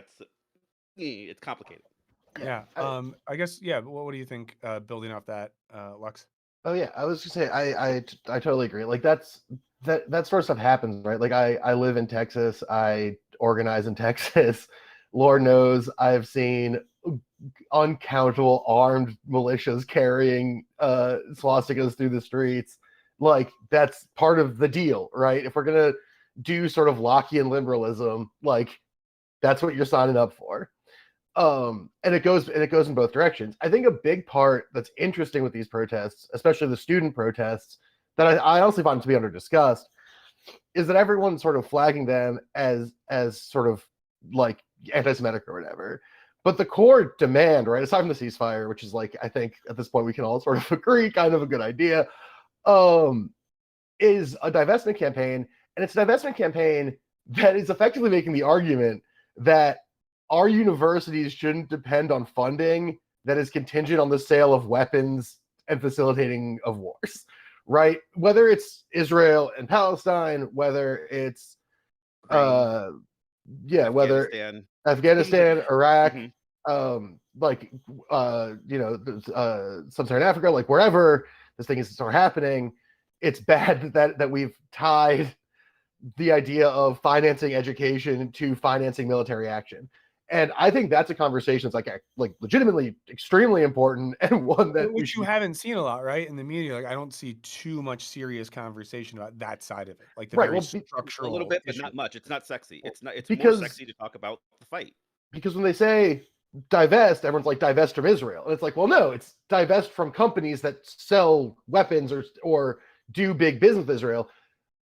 it's complicated.
Yeah. I guess, yeah. But what do you think, building off that, Lux?
Oh yeah, I was just saying I totally agree. Like that sort of stuff happens, right? Like I live in Texas, I organize in Texas. Lord knows I've seen uncountable armed militias carrying swastikas through the streets. Like that's part of the deal, right? If we're gonna do sort of Lockean liberalism, like that's what you're signing up for. And it goes in both directions. I think a big part that's interesting with these protests, especially the student protests, that I honestly find to be under discussed, is that everyone's sort of flagging them as sort of like anti-Semitic or whatever. But the core demand, right, aside from the ceasefire, which is like I think at this point we can all sort of agree, kind of a good idea, is a divestment campaign, and it's a divestment campaign that is effectively making the argument that our universities shouldn't depend on funding that is contingent on the sale of weapons and facilitating of wars, right? Whether it's Israel and Palestine, whether it's whether
Afghanistan.
Afghanistan, Iraq,
Mhm.
Sub-Saharan Africa, like wherever this thing is sort of happening, it's bad that we've tied the idea of financing education to financing military action. And I think that's a conversation that's like legitimately extremely important and one that
Which you haven't seen a lot, right, in the media. Like I don't see too much serious conversation about that side of it, like the
Right,
very
well,
A
structural
little bit, but
issue.
not much. It's not sexy. It's more
because
sexy to talk about the fight.
because when they say divest, everyone's like divest from Israel, and it's like, well, no, it's divest from companies that sell weapons or do big business with Israel.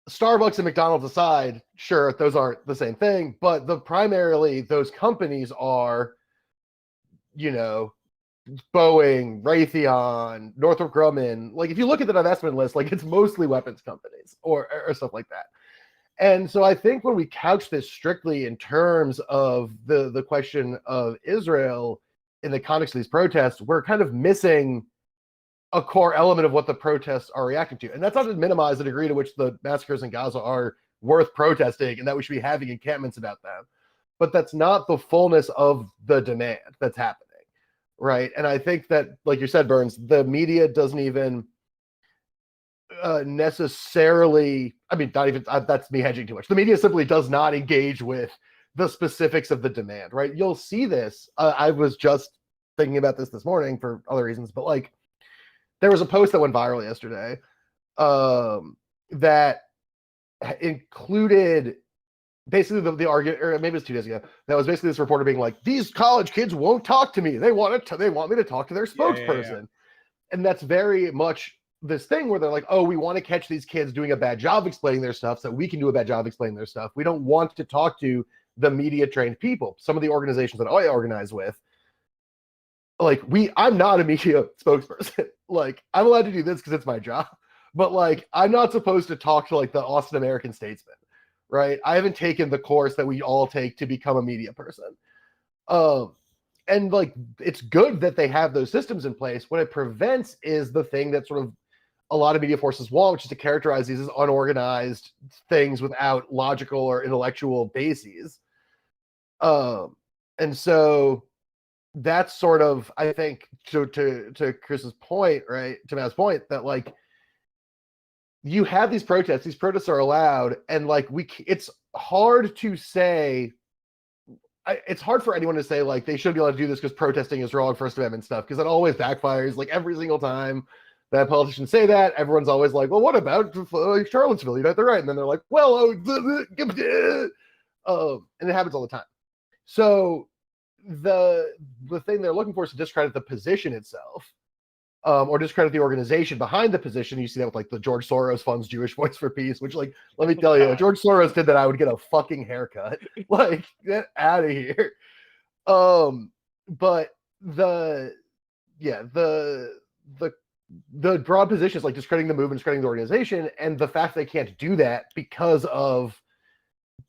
Starbucks and McDonald's aside, sure, those aren't the same thing, but primarily those companies are, Boeing, Raytheon, Northrop Grumman. Like if you look at the divestment list, like it's mostly weapons companies or stuff like that. And so I think when we couch this strictly in terms of the question of Israel in the context of these protests, we're kind of missing a core element of what the protests are reacting to. And that's not to minimize the degree to which the massacres in Gaza are worth protesting and that we should be having encampments about them. But that's not the fullness of the demand that's happening, right? And I think that, like you said, Burns, the media doesn't even necessarily, I mean, not even, that's me hedging too much. The media simply does not engage with the specifics of the demand, right? You'll see this. I was just thinking about this morning for other reasons, but like, there was a post that went viral yesterday that included basically the argument, or maybe it was 2 days ago, that was basically this reporter being like, these college kids won't talk to me. They want me to talk to their spokesperson. And that's very much this thing where they're like, oh, we want to catch these kids doing a bad job explaining their stuff so we can do a bad job explaining their stuff. We don't want to talk to the media trained people. Some of the organizations that I organize with, like, I'm not a media spokesperson. Like, I'm allowed to do this because it's my job, but like, I'm not supposed to talk to like the Austin American Statesman, right? I haven't taken the course that we all take to become a media person. And like, it's good that they have those systems in place. What it prevents is the thing that sort of a lot of media forces want, which is to characterize these as unorganized things without logical or intellectual bases. And so that's sort of, I think, to Chris's point, right, to Matt's point, that like, you have these protests are allowed, and like, it's hard to say, it's hard for anyone to say like they should be able to do this because protesting is wrong, First Amendment stuff, because it always backfires. Like, every single time that politicians say that, everyone's always like, well, what about Charlottesville? You know, they're right. And then they're like, well, and it happens all the time. So the thing they're looking for is to discredit the position itself, or discredit the organization behind the position. You see that with like the George Soros funds Jewish Voice for Peace, which, like, let me tell you, if George Soros did that, I would get a fucking haircut. Like, get out of here. But the broad position is like discrediting the movement, discrediting the organization, and the fact they can't do that because of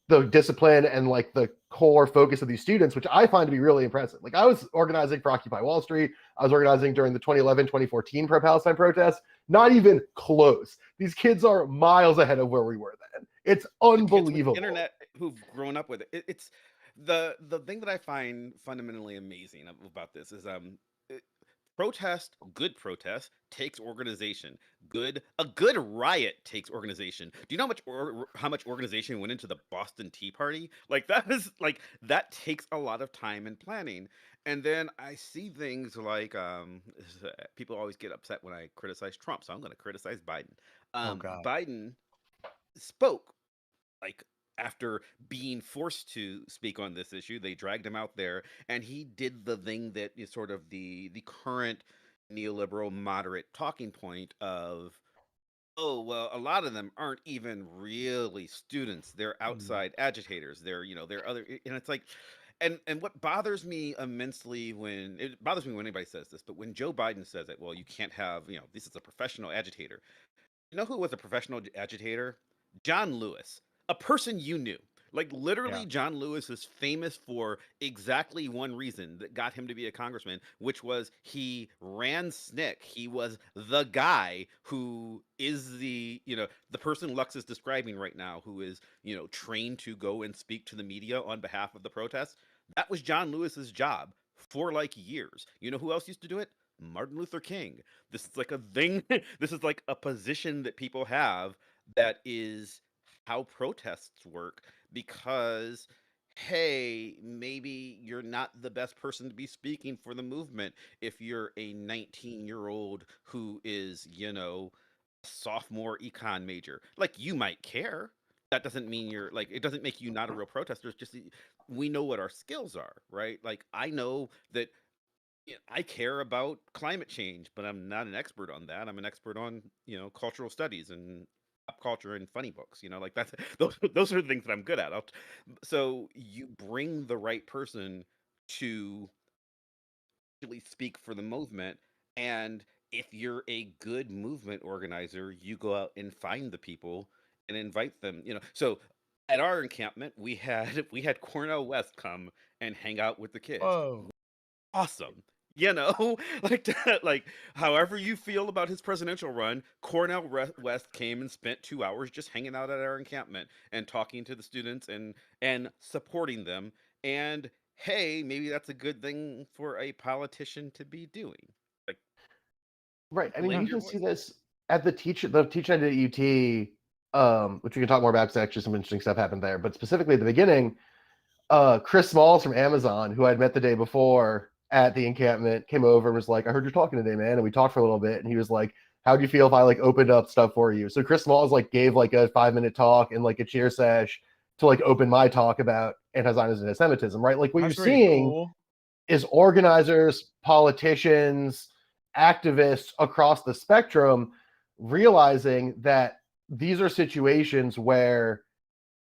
the discipline and like the core focus of these students, which I find to be really impressive. Like, I was organizing for Occupy Wall Street. I was organizing during the 2011, 2014 pro-Palestine protests. Not even close. These kids are miles ahead of where we were then. It's unbelievable.
The internet who've grown up with it. It's the thing that I find fundamentally amazing about this is good protest takes organization. A good riot takes organization. Do you know how much organization went into the Boston Tea Party? Like, that takes a lot of time and planning. And then I see things like people always get upset when I criticize Trump, so I'm going to criticize Biden.
God.
Biden spoke, like, after being forced to speak on this issue. They dragged him out there, and he did the thing that is sort of the current neoliberal moderate talking point of, oh, well, a lot of them aren't even really students. They're outside agitators. They're other, and it's like, and what bothers me immensely it bothers me when anybody says this, but when Joe Biden says it, well, you can't have, this is a professional agitator. You know who was a professional agitator? John Lewis, a person you knew. Like, literally,
Yeah.
John Lewis is famous for exactly one reason that got him to be a congressman, which was he ran SNCC. He was the guy who is the person Lux is describing right now, who is, trained to go and speak to the media on behalf of the protests. That was John Lewis's job for like years. You know who else used to do it? Martin Luther King. This is like a thing. This is like a position that people have that is how protests work, because, hey, maybe you're not the best person to be speaking for the movement if you're a 19-year-old who is, a sophomore econ major. Like, you might care. That doesn't mean you're like, it doesn't make you not a real protester. It's just, we know what our skills are, right? Like, I know that I care about climate change, but I'm not an expert on that. I'm an expert on, cultural studies and pop culture and funny books. Like, that's those are the things that I'm good at. So you bring the right person to really speak for the movement, and if you're a good movement organizer, you go out and find the people and invite them. So at our encampment, we had Cornell West come and hang out with the kids.
Whoa.
Awesome. Like however you feel about his presidential run, Cornell West came and spent 2 hours just hanging out at our encampment and talking to the students and supporting them. And hey, maybe that's a good thing for a politician to be doing. Like,
right. I mean,
lend
you
your
can see
voice.
this at the teacher I did at UT, which we can talk more about because actually some interesting stuff happened there. But specifically at the beginning, Chris Smalls from Amazon, who I'd met the day before, at the encampment came over and was like, I heard you're talking today, man. And we talked for a little bit. And he was like, how'd you feel if I like opened up stuff for you? So Chris Smalls like gave like a 5-minute talk and like a cheer sesh to like open my talk about anti-Zionism and anti-Semitism, right? Like what
That's
you're
pretty
seeing
cool.
is organizers, politicians, activists across the spectrum realizing that these are situations where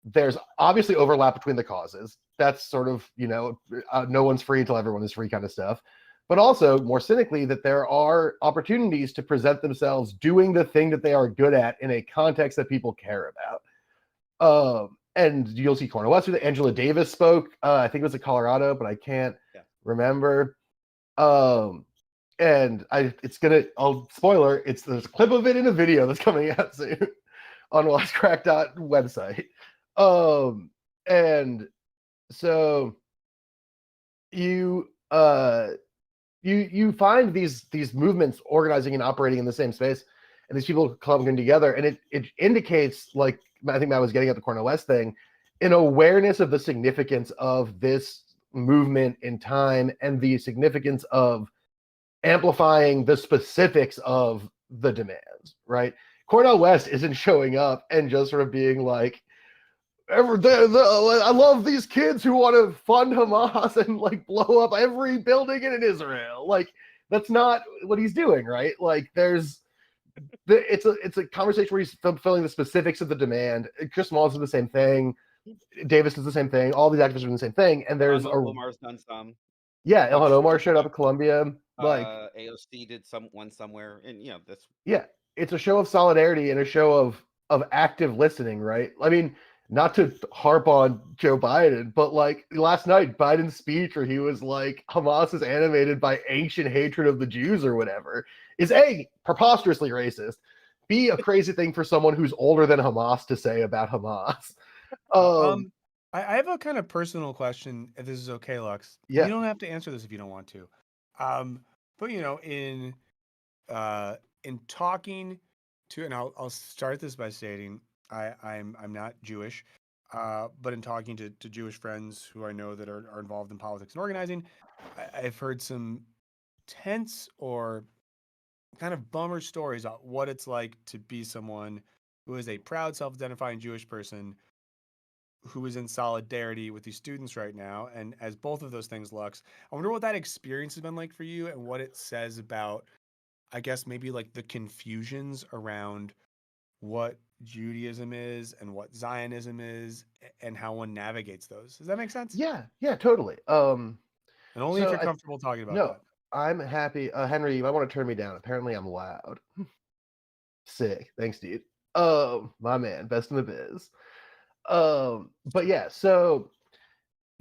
there's obviously overlap between the causes. That's sort of, no one's free until everyone is free kind of stuff. But also, more cynically, that there are opportunities to present themselves doing the thing that they are good at in a context that people care about. And you'll see Cornel West, Angela Davis spoke. I think it was in Colorado, but I can't remember. And spoiler, there's a clip of it in a video that's coming out soon on Wisecrack website. And so you find these movements organizing and operating in the same space, and these people clubbing together, and it indicates, like I think Matt was getting at the Cornel West thing, an awareness of the significance of this movement in time and the significance of amplifying the specifics of the demands, right? Cornel West isn't showing up and just sort of being like, I love these kids who want to fund Hamas and like blow up every building in Israel. Like that's not what he's doing, right? Like it's a conversation where he's fulfilling the specifics of the demand. Chris Smalls is the same thing. Davis is the same thing. All these activists are doing the same thing. And there's
Omar's done some.
Yeah, Ilhan Omar showed up at Columbia. Like
AOC did one somewhere, and that's
it's a show of solidarity and a show of active listening, right? I mean, not to harp on Joe Biden, but like last night, Biden's speech where he was like, Hamas is animated by ancient hatred of the Jews or whatever, is A, preposterously racist, B, a crazy thing for someone who's older than Hamas to say about Hamas.
I have a kind of personal question, if this is okay, Lux.
Yeah.
You don't have to answer this if you don't want to. But in talking to, and I'll start this by stating I'm not Jewish, but in talking to Jewish friends who I know that are involved in politics and organizing, I've heard some tense or kind of bummer stories about what it's like to be someone who is a proud self-identifying Jewish person who is in solidarity with these students right now. And as both of those things, Lux, I wonder what that experience has been like for you and what it says about, I guess, maybe like the confusions around what Judaism is and what Zionism is and how one navigates those. Does that make sense?
Yeah, totally.
And only if
so
you're comfortable talking about
no,
that.
I'm happy. Henry, you might want to turn me down. Apparently I'm loud. Sick. Thanks, dude. My man, best in the biz. But yeah, so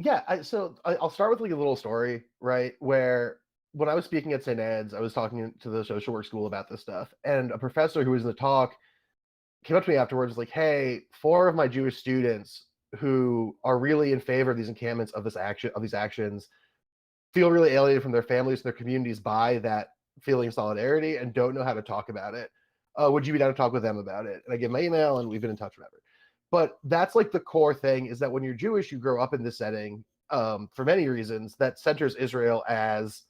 I'll start with like a little story, right? Where when I was speaking at St. Ed's, I was talking to the social work school about this stuff, and a professor who was in the talk came up to me afterwards, was like, "Hey, 4 of my Jewish students who are really in favor of these encampments of these actions feel really alienated from their families and their communities by that feeling of solidarity and don't know how to talk about it. Would you be down to talk with them about it?" And I give my email, and we've been in touch forever. But that's like the core thing, is that when you're Jewish, you grow up in this setting for many reasons that centers Israel as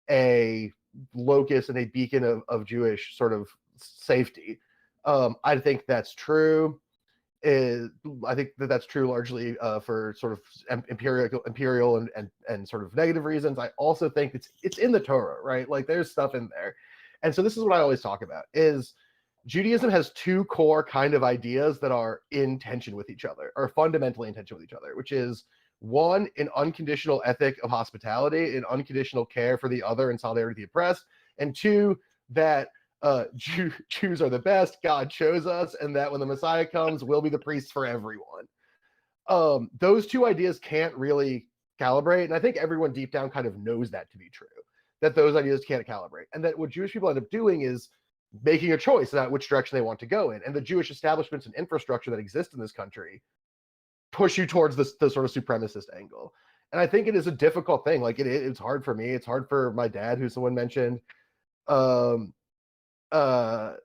a locus and a beacon of Jewish sort of safety. I think that's true. I think that's true largely for sort of imperial and sort of negative reasons. I also think it's in the Torah, right? Like there's stuff in there. And so this is what I always talk about is Judaism has 2 core kind of ideas that are in tension with each other, or fundamentally in tension with each other, which is 1, an unconditional ethic of hospitality, an unconditional care for the other and solidarity with the oppressed, and 2, that Jews are the best, God chose us, and that when the Messiah comes, we'll be the priests for everyone. Those 2 ideas can't really calibrate, and I think everyone deep down kind of knows that to be true, that those ideas can't calibrate, and that what Jewish people end up doing is making a choice about which direction they want to go in. And the Jewish establishments and infrastructure that exist in this country push you towards the sort of supremacist angle. And I think it is a difficult thing. Like it's hard for me. It's hard for my dad, who someone mentioned. Hard for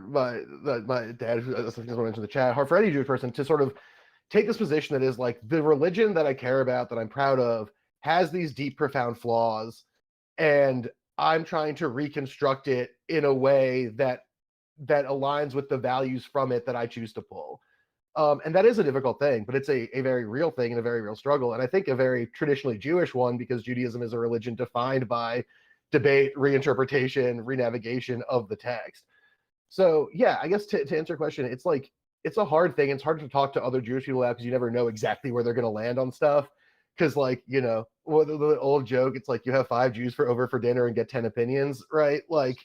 my dad, who someone mentioned in the chat. Hard for any Jewish person to sort of take this position that is like the religion that I care about, that I'm proud of, has these deep, profound flaws, and I'm trying to reconstruct it in a way that aligns with the values from it that I choose to pull. And that is a difficult thing, but it's a very real thing and a very real struggle. And I think a very traditionally Jewish one, because Judaism is a religion defined by debate, reinterpretation, renavigation of the text. So yeah, I guess to answer your question, it's like, it's a hard thing. It's hard to talk to other Jewish people out because you never know exactly where they're going to land on stuff. Because like, you know, well, the old joke, it's like you have 5 Jews over for dinner and get 10 opinions, right? Like,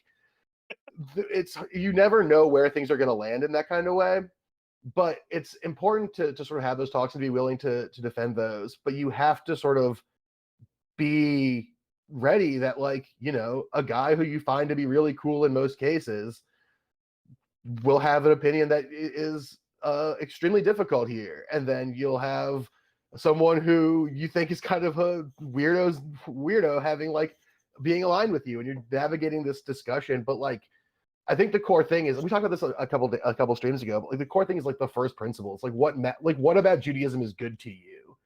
it's, you never know where things are going to land in that kind of way. But it's important to sort of have those talks and be willing to defend those. But you have to sort of be ready that, like, you know, a guy who you find to be really cool in most cases will have an opinion that is extremely difficult here, and then you'll have someone who you think is kind of a weirdo having, like, being aligned with you, and you're navigating this discussion. But like, I think the core thing is, we talked about this a couple streams ago, but like the core thing is like the first principles, like what about Judaism is good to you,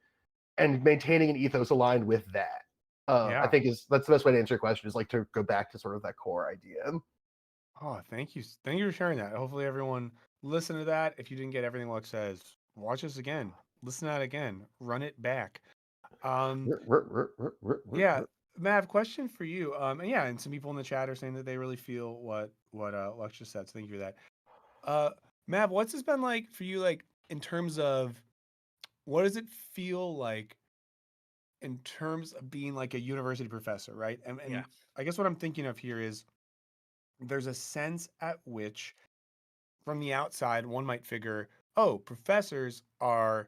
and maintaining an ethos aligned with that. I think that's the best way to answer your question, is like to go back to sort of that core idea.
Oh, thank you. Thank you for sharing that. Hopefully everyone listen to that. If you didn't get everything Lux says, watch this again. Listen to that again. Run it back. Yeah, Mav, question for you. And yeah, and some people in the chat are saying that they really feel what Lux just said. So thank you for that. Mav, what's this been like for you, like in terms of what does it feel like in terms of being like a university professor, right? And
Yeah.
I guess what I'm thinking of here is there's a sense at which from the outside one might figure, oh, professors are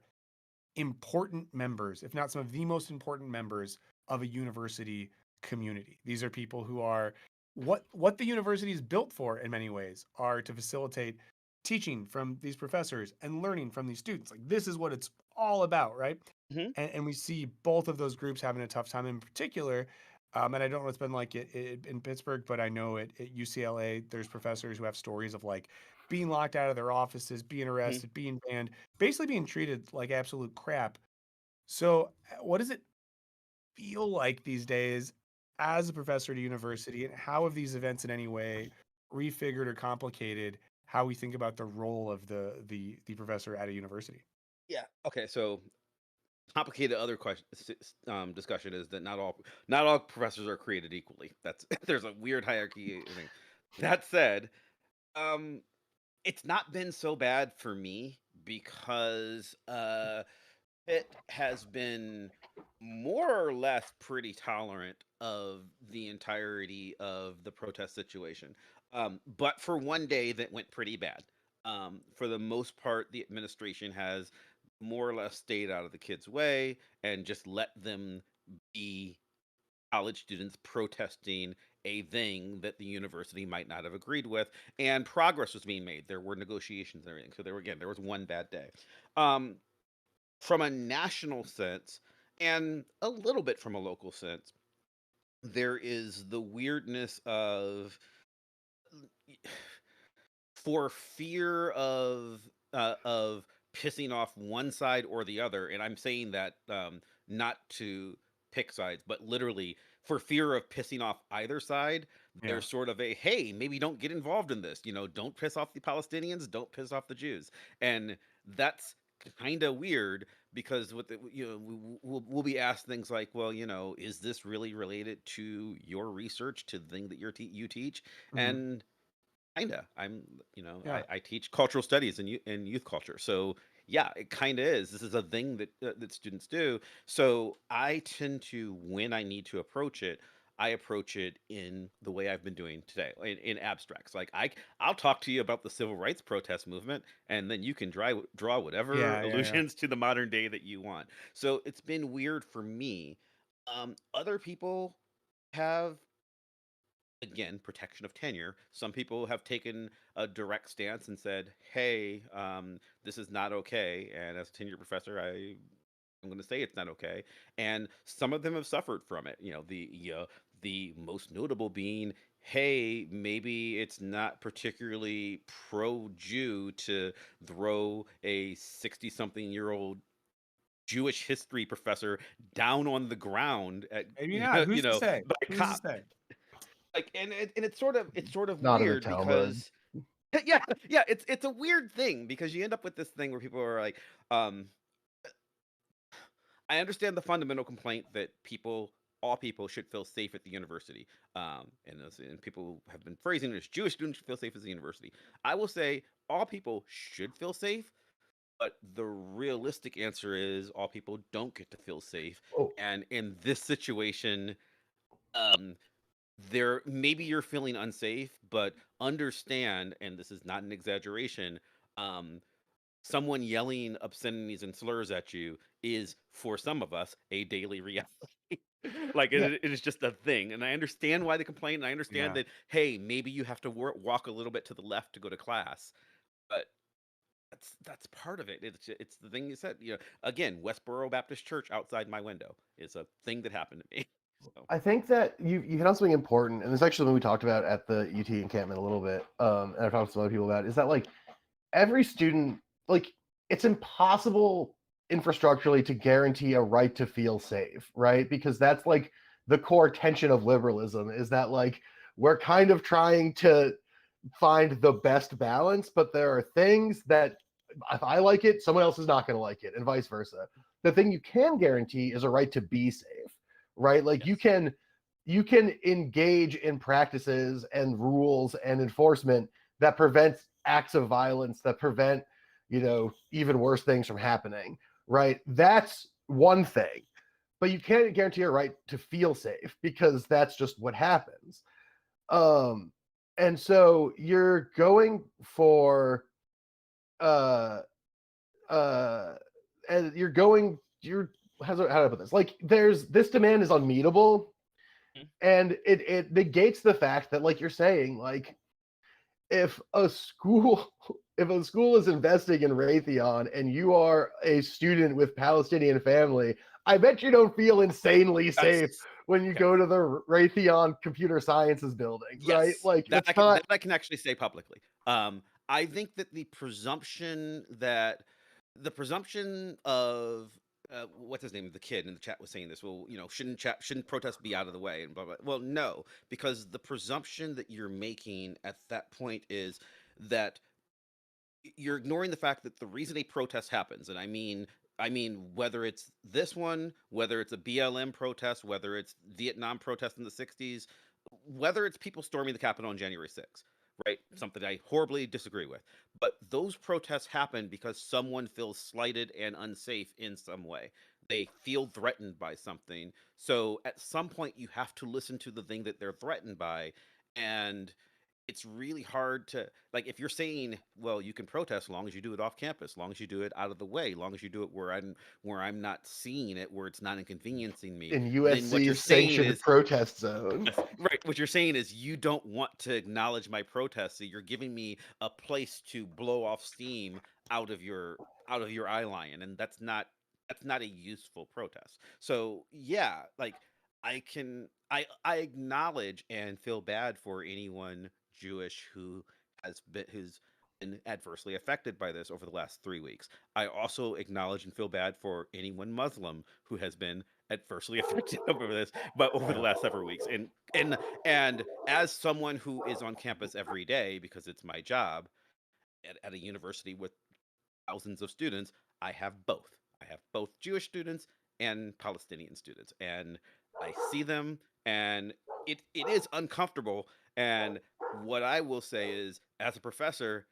important members, if not some of the most important members of a university community. These are people who are what the university is built for in many ways, are to facilitate teaching from these professors and learning from these students. Like, this is what it's all about, right?
Mhm.
And we see both of those groups having a tough time in particular. And I don't know what's been like it in Pittsburgh, but I know at UCLA, there's professors who have stories of like being locked out of their offices, being arrested, being banned, basically being treated like absolute crap. So, what does it feel like these days as a professor at a university, and how have these events in any way refigured or complicated how we think about the role of the professor at a university?
Yeah. Okay. So complicated other question discussion is that not all professors are created equally. That's there's a weird hierarchy thing. That said, um, it's not been so bad for me because it has been more or less pretty tolerant of the entirety of the protest situation. But for one day that went pretty bad. For the most part, the administration has more or less stayed out of the kids' way and just let them be college students protesting a thing that the university might not have agreed with, and progress was being made. There were negotiations and everything. So there was one bad day. Um, from a national sense and a little bit from a local sense, there is the weirdness of for fear of pissing off one side or the other, and I'm saying that not to pick sides, but literally for fear of pissing off either side,
Yeah.
there's sort of a hey, maybe don't get involved in this. You know, don't piss off the Palestinians, don't piss off the Jews, and that's kind of weird because with the, you know, we'll be asked things like, well, you know, is this really related to your research, to the thing that you teach?
Mhm.
And kinda. I'm, you know,
Yeah.
I teach cultural studies and youth culture. So yeah, it kind of is. This is a thing that students do. So I tend to, when I need to approach it, I approach it in the way I've been doing today, in abstracts. Like I'll talk to you about the civil rights protest movement, and then you can draw whatever
Yeah, yeah, yeah.
allusions to the modern day that you want. So it's been weird for me. Other people have, again, protection of tenure. Some people have taken a direct stance and said, "Hey, this is not okay." And as a tenure professor, I'm going to say it's not okay. And some of them have suffered from it. You know, the most notable being, hey, maybe it's not particularly pro-Jew to throw a 60-something-year-old Jewish history professor down on the ground at
Maybe not. Who's to say?
by
Who's to
cops.
say?
Like, and it's sort of
Not in the
weird
Talmud.
because yeah, it's a weird thing because you end up with this thing where people are like, um, I understand the fundamental complaint that all people should feel safe at the university. And people have been phrasing it as Jewish students should feel safe at the university. I will say all people should feel safe, but the realistic answer is all people don't get to feel safe.
Oh,
And in this situation, um, there maybe you're feeling unsafe, but understand, and this is not an exaggeration, um, someone yelling obscenities and slurs at you is, for some of us, a daily reality. Like
yeah.
it is just a thing, and I understand why they complain. And I understand
Yeah.
that, hey, maybe you have to walk a little bit to the left to go to class, but that's part of it. It's the thing you said. Again, Westboro Baptist Church outside my window is a thing that happened to me. So
I think that you hit on something important, and this is actually something we talked about at the UT encampment a little bit, and I've talked to some other people about, is that like every student, like it's impossible infrastructurally to guarantee a right to feel safe, right? Because that's like the core tension of liberalism, is that like we're kind of trying to find the best balance, but there are things that if I like it, someone else is not going to like it, and vice versa. The thing you can guarantee is a right to be safe, right? Like
yes,
you can engage in practices and rules and enforcement that prevents acts of violence, that prevent, even worse things from happening, right? That's one thing. But you can't guarantee a right to feel safe, because that's just what happens. Um, and so you're going for uh uh and you're how do I put this? Like there's this demand is unmeetable,
mhm,
and it negates the fact that, like you're saying, like if a school if a school is investing in Raytheon and you are a student with Palestinian family, I bet you don't feel insanely safe
that's
when you
yes,
go to the Raytheon computer sciences building, right?
yes.
Like
That
it's
I can
not.
that I can actually say publicly. I think that the presumption of what's his name, the kid in the chat was saying this. Well, shouldn't protests be out of the way and blah blah. Well, no, because the presumption that you're making at that point is that you're ignoring the fact that the reason a protest happens, and I mean whether it's this one, whether it's a BLM protest, whether it's Vietnam protest in the 60s, whether it's people storming the Capitol on January 6th, right? Something I horribly disagree with. But those protests happen because someone feels slighted and unsafe in some way. They feel threatened by something. So at some point you have to listen to the thing that they're threatened by. And it's really hard to, like, if you're saying, well, you can protest as long as you do it off campus, as long as you do it out of the way, as long as you do it where I'm not seeing it, where it's not inconveniencing me,
In
then what you're
USC's
saying
sanctioned
is
protest zone.
yes, right. What you're saying is you don't want to acknowledge my protest, so you're giving me a place to blow off steam out of your eye line, and that's not a useful protest. So yeah, like I acknowledge and feel bad for anyone Jewish who's been adversely affected by this over the last 3 weeks. I also acknowledge and feel bad for anyone Muslim who has been adversely affected over this, but over the
Yeah.
last several weeks. And as someone who is on campus every day because it's my job at a university with thousands of students, I have both. I have both Jewish students and Palestinian students, and I see them, and it is uncomfortable. And what I will say is, as a professor,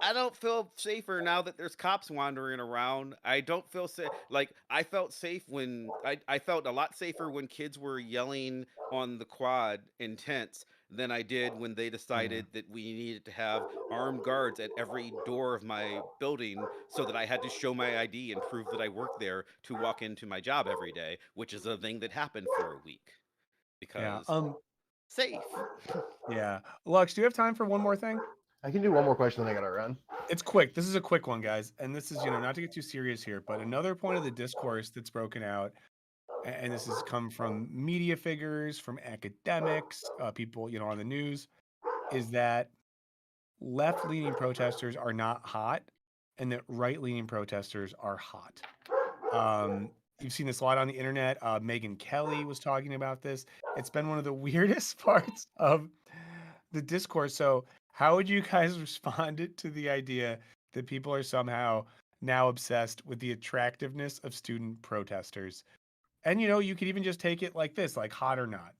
I don't feel safer now that there's cops wandering around. I don't feel safe. Like I felt safe when I felt a lot safer when kids were yelling on the quad in tents than I did when they
Yeah.
decided that we needed to have armed guards at every door of my building so that I had to show my ID and prove that I worked there to walk into my job every day, which is a thing that happened for a week
Yeah.
because safe.
Yeah. Lux, do you have time for one more thing?
I can do one more question, then I gotta run.
It's quick. This is a quick one, guys. And this is, not to get too serious here, but another point of the discourse that's broken out and this has come from media figures, from academics, people, on the news, is that left-leaning protesters are not hot, and that right-leaning protesters are hot. You've seen this a lot on the internet. Megyn Kelly was talking about this. It's been one of the weirdest parts of the discourse. So, how would you guys respond to the idea that people are somehow now obsessed with the attractiveness of student protesters? And you could even just take it like this, like hot or not.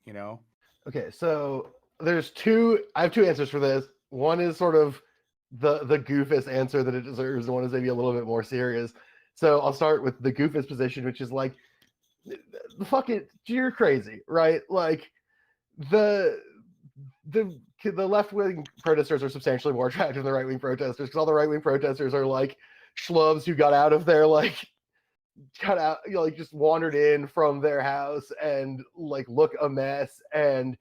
Okay, so I have two answers for this. One is sort of the goofus answer that it deserves, and one is maybe a little bit more serious. So I'll start with the goofus position, which is like, fuck it, you're crazy, right? Like the the left wing protesters are substantially more attractive than the right wing protesters, because all the right wing protesters are like schlubs who got out, like just wandered in from their house and like look a mess and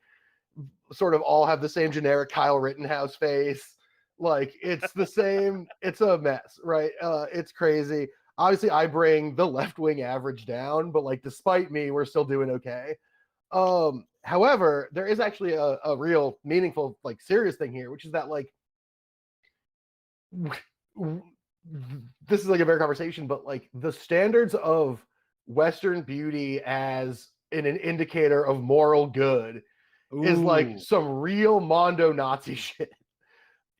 sort of all have the same generic Kyle Rittenhouse face. Like it's the same, it's a mess, right? It's crazy. Obviously, I bring the left wing average down, but like despite me, we're still doing okay. However, there is actually a real meaningful, like serious thing here, which is that like this is like a better conversation, but like the standards of Western beauty as an indicator of moral good is like some real Mondo Nazi shit.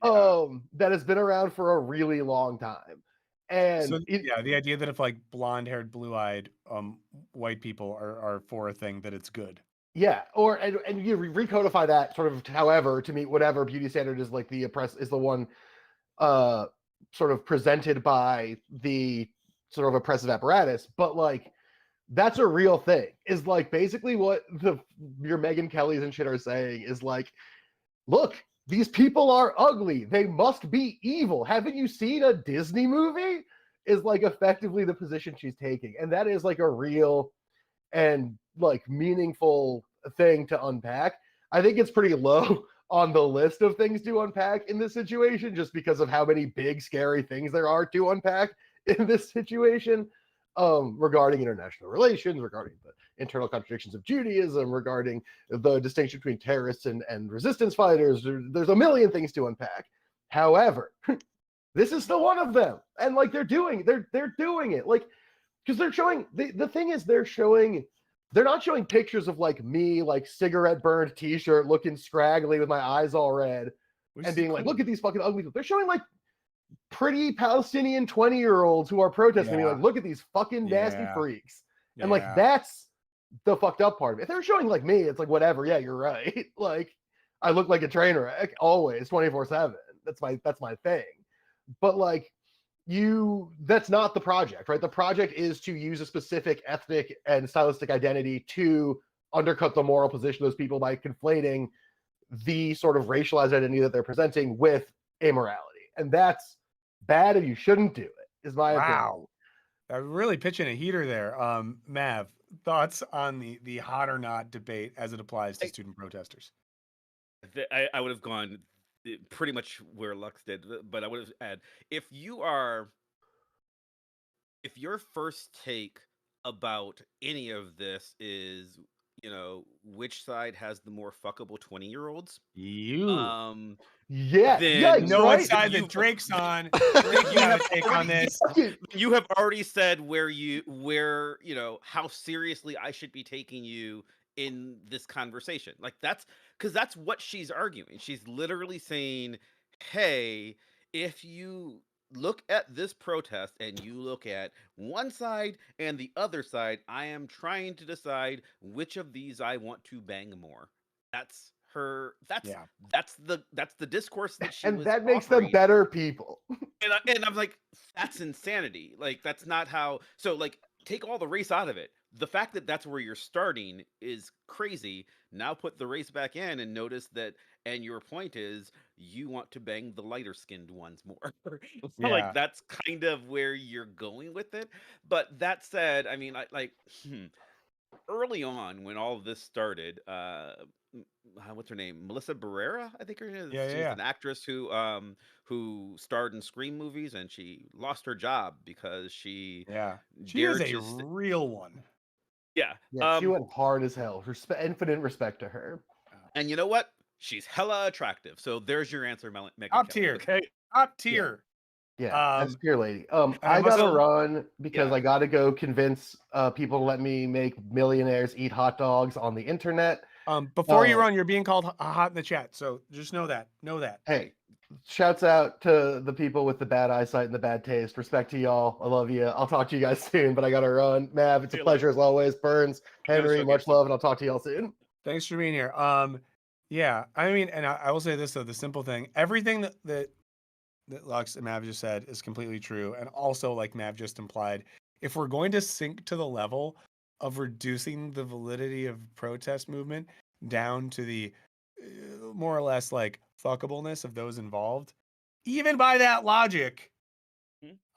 That has been around for a really long time. And
so the idea that if like blonde-haired, blue-eyed white people are for a thing, that it's good.
Yeah, and you recodify that sort of, however, to meet whatever beauty standard is like the one sort of presented by the sort of oppressive apparatus, but like that's a real thing. Is like basically what your Megyn Kellys and shit are saying is like, look, these people are ugly. They must be evil. Haven't you seen a Disney movie? Is like effectively the position she's taking, and that is like a real and like meaningful thing to unpack. I think it's pretty low on the list of things to unpack in this situation, just because of how many big scary things there are to unpack in this situation, regarding international relations, regarding the internal contradictions of Judaism, regarding the distinction between terrorists and resistance fighters. There's a million things to unpack. However, this is still one of them, and like they're doing it, like, because they're showing the thing is they're not showing pictures of like me, like cigarette burned t-shirt, looking scraggly with my eyes all red, and being like, look at these fucking ugly people. They're showing like pretty Palestinian 20-year-olds who are protesting, being like, look at these fucking nasty freaks. And like that's the fucked up part of it. If they're showing like me, it's like whatever, yeah, you're right. Like I look like a train wreck always, 24/7. That's my thing. But like that's not the project, right? The project is to use a specific ethnic and stylistic identity to undercut the moral position of those people by conflating the sort of racialized identity that they're presenting with immorality. And that's bad, and you shouldn't do it, is my opinion.
I'm really pitching a heater there. Mav, thoughts on the hot or not debate as it applies to student protesters?
I would have gone pretty much where Lux did, but I would have added, if your first take about any of this is, which side has the more fuckable 20-year-olds,
you
yeah,
then
know
right?
what side that Drake's on. Drake, you have a take on this.
You have already said where how seriously I should be taking you in this conversation. Like that's what she's arguing. She's literally saying, hey, if you look at this protest and you look at one side and the other side, I am trying to decide which of these I want to bang more. That's her. That's the discourse that she
and
was
that makes
offering.
them better people.
And I'm like, that's insanity. Like that's not how. So like, take all the race out of it. The fact that that's where you're starting is crazy. Now put the race back in and notice that. And your point is you want to bang the lighter skinned ones more. Like that's kind of where you're going with it. But that said, I mean, early on when all of this started, what's her name? Melissa Barrera, I think her name is. She's an actress who starred in Scream movies, and she lost her job because she
is a real one.
Yeah.
Yeah, she went hard as hell. Infinite respect to her.
And you know what? She's hella attractive. So there's your answer, Megan
Top
Kelly.
tier.
Okay.
Top tier.
Yeah, that's tier lady.
and I
I
must-
gotta run because
Yeah.
I gotta go convince people to let me make millionaires eat hot dogs on the internet.
Before you run, you're being called hot in the chat, so just know that.
Hey, shouts out to the people with the bad eyesight and the bad taste. Respect to y'all. I love you. I'll talk to you guys soon, but I gotta run. Mav, it's a
See you
pleasure
later.
as always. Burns,
Gotta
Henry,
show
much
Gibson.
love, and I'll talk to y'all soon.
Thanks for being here. Yeah, I mean, and I will say this though, the simple thing, everything that Lux and Mav just said is completely true, and also like Mav just implied, if we're going to sink to the level of reducing the validity of protest movement down to the more or less like fuckableness of those involved, even by that logic,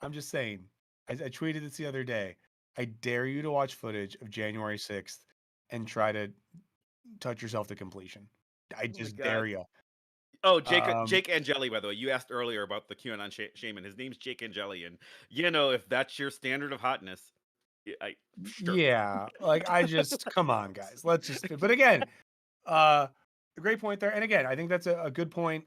I'm just saying. I tweeted this the other day. I dare you to watch footage of January 6th and try to touch yourself to completion. I just dare you.
Oh, Jake Angeli, by the way, you asked earlier about the QAnon shaman. His name's Jake Angeli, and you know if that's your standard of hotness, sure.
Yeah, like I just come on, guys. Let's just. But again, a great point there. And again, I think that's a good point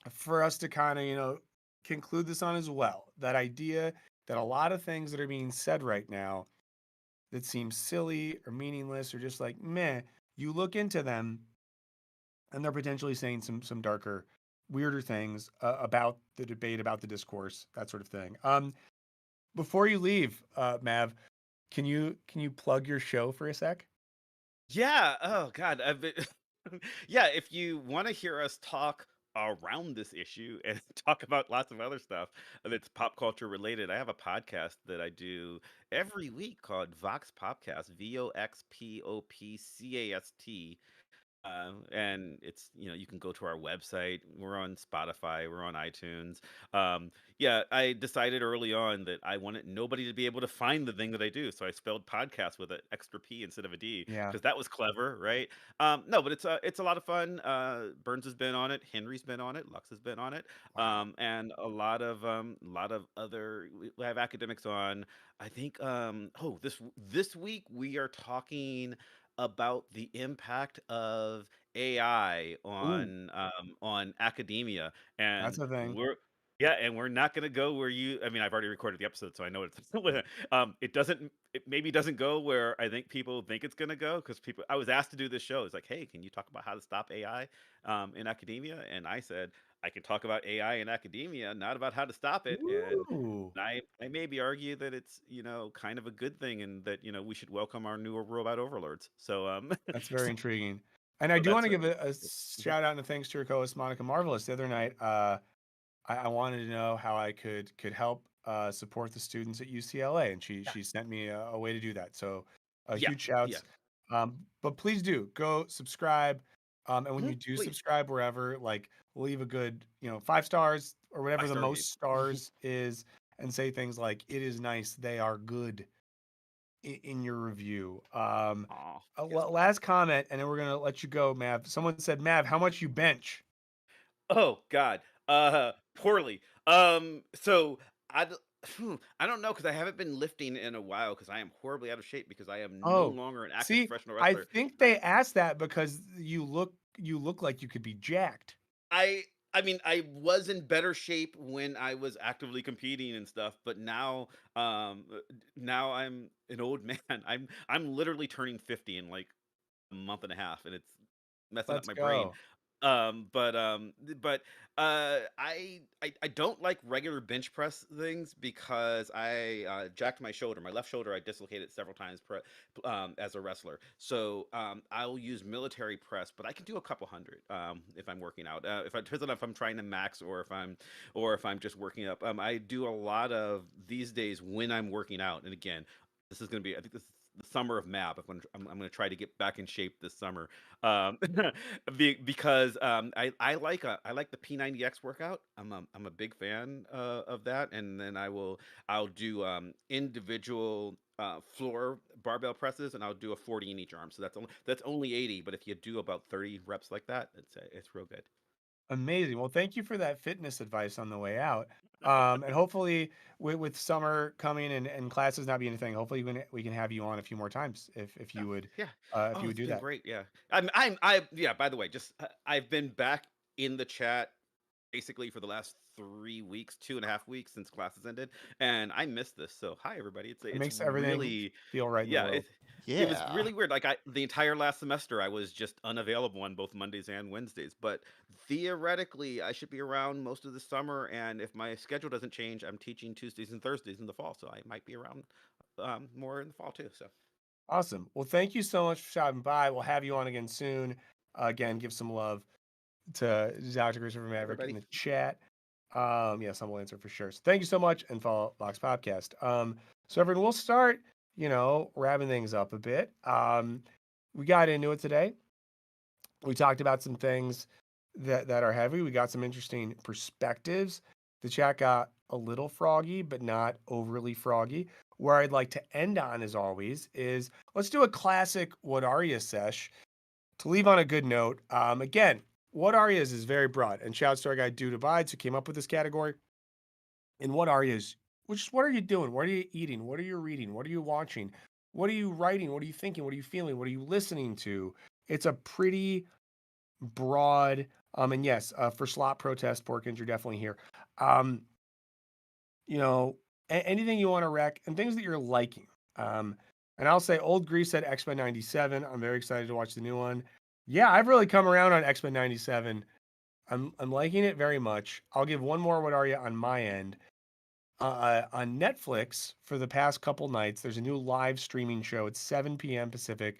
for us to kind of conclude this on as well. That idea that a lot of things that are being said right now that seem silly or meaningless or just like meh, you look into them and they're potentially saying some darker, weirder things about the debate, about the discourse, that sort of thing. Before you leave, Mav, can you plug your show for a sec?
Yeah. Oh God. Yeah. If you want to hear us talk around this issue and talk about lots of other stuff that's pop culture related, I have a podcast that I do every week called Vox Popcast. VOXPOPCAST. And it's you can go to our website. We're on Spotify, we're on iTunes. Yeah, I decided early on that I wanted nobody to be able to find the thing that I do, so I spelled podcast with an extra p instead of a d,
Yeah.
because that was clever, right? No, but it's a lot of fun. Burns has been on it, Henry's been on it, Lux has been on it. And a lot of other, we have academics on. I think this week we are talking about the impact of AI on academia,
That's
and
the thing.
we're not going to go where you. I mean, I've already recorded the episode, so I know it's. It maybe doesn't go where I think people think it's going to go, because people. I was asked to do this show. It's like, hey, can you talk about how to stop AI in academia? And I said I can talk about AI in academia, not about how to stop it. And
Ooh.
I maybe argue that it's kind of a good thing, and that we should welcome our new robot overlords. So
That's very intriguing. And I
so
do want
that's
to give a shout out and thanks to your co-host Monica Marvelous. The other night, I wanted to know how I could help support the students at UCLA, and she sent me a way to do that. So huge shouts. But please do go subscribe. And when you do
please.
subscribe wherever, like leave a good 5 stars or whatever the
5-star
most
review.
stars is, and say things like "It is nice," "They are good" in your review.
Aw, yes.
Last comment, and then we're gonna let you go, Mav. Someone said, Mav, how much you bench?
Oh God. Poorly. So I don't know, because I haven't been lifting in a while, because I am horribly out of shape, because I am no longer an active
See,
professional
I
wrestler.
think they asked that because you look like you could be jacked.
I mean, I was in better shape when I was actively competing and stuff, but now I'm an old man. I'm literally turning 50 in like a month and a half, and it's messing up
Let's
my brain.
go.
I don't like regular bench press things, because I jacked my shoulder, my left shoulder. I dislocated several times as a wrestler. So I'll use military press, but I can do a couple hundred if I'm working out. If I depends on if I'm trying to max, or if I'm just working up. I do a lot of these days when I'm working out, and again, this is going to be, I think this is the summer of MAP. If I'm going to try to get back in shape this summer, um, because I like the P90X workout. I'm a big fan of that, and then I'll do individual floor barbell presses, and I'll do a 40 in each arm. So that's only 80, but if you do about 30 reps like that, it's real good.
Amazing. Well, thank you for that fitness advice on the way out. And hopefully with summer coming and classes not being a thing, hopefully we can have you on a few more times if you would
Yeah.
if
Oh,
you would
it's
do
been
that.
great. Yeah. Yeah. By the way, just I've been back in the chat basically for the last 3 weeks, 2.5 weeks since classes ended, and I missed this. So hi everybody.
It
It's
makes everything
really,
feel right in the
yeah.
world.
It was
Yeah.
really weird. Like the entire last semester, I was just unavailable on both Mondays and Wednesdays. But theoretically, I should be around most of the summer, and if my schedule doesn't change, I'm teaching Tuesdays and Thursdays in the fall, so I might be around more in the fall too. So.
Awesome. Well, thank you so much for stopping by. We'll have you on again soon. Again, give some love to Dr. Christopher Maverick in
Everybody.
the chat. Yeah, some will answer for sure. So thank you so much, and follow Vox Podcast. So everyone, we'll start, wrapping things up a bit. We got into it today. We talked about some things that are heavy. We got some interesting perspectives. The chat got a little froggy, but not overly froggy. Where I'd like to end on, as always, is let's do a classic What Are Ya sesh to leave on a good note. Again, What Are Ya's is very broad, and shouts to our guy Dude Abides who came up with this category. And What Are Ya's, which is what are you doing? What are you eating? What are you reading? What are you watching? What are you writing? What are you thinking? What are you feeling? What are you listening to? It's a pretty broad, and yes, for slot protest, Porkins, you're definitely here. Um, you know, anything you want to rec and things that you're liking. Um, and I'll say Old Grease said X-Men 97. I'm very excited to watch the new one. Yeah, I've really come around on X-Men 97. I'm liking it very much. I'll give one more What Are You on my end. On Netflix for the past couple nights, there's a new live streaming show. It's 7 p.m. Pacific.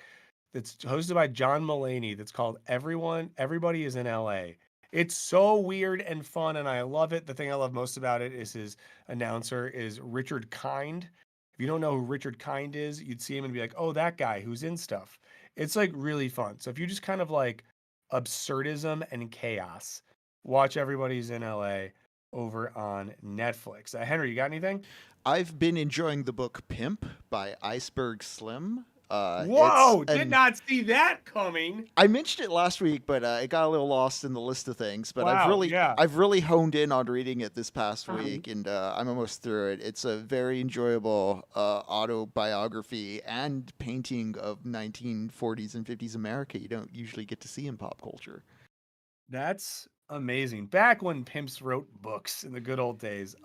That's hosted by John Mulaney. That's called Everybody is in LA. It's so weird and fun, and I love it. The thing I love most about it is his announcer is Richard Kind. If you don't know who Richard Kind is, you'd see him and be like, "Oh, that guy who's in stuff." It's like really fun. So if you just kind of like absurdism and chaos, watch Everybody's in LA over on Netflix. Henry, you got anything?
I've been enjoying the book Pimp by Iceberg Slim. It's
Whoa, did
an
not see that coming.
I mentioned it last week, but it got a little lost in the list of things. But
Wow, yeah.
I've really honed in on reading it this past week, and I'm almost through it. It's a very enjoyable autobiography and painting of 1940s and 50s America. You don't usually get to see in pop culture.
That's amazing. Back when pimps wrote books in the good old days.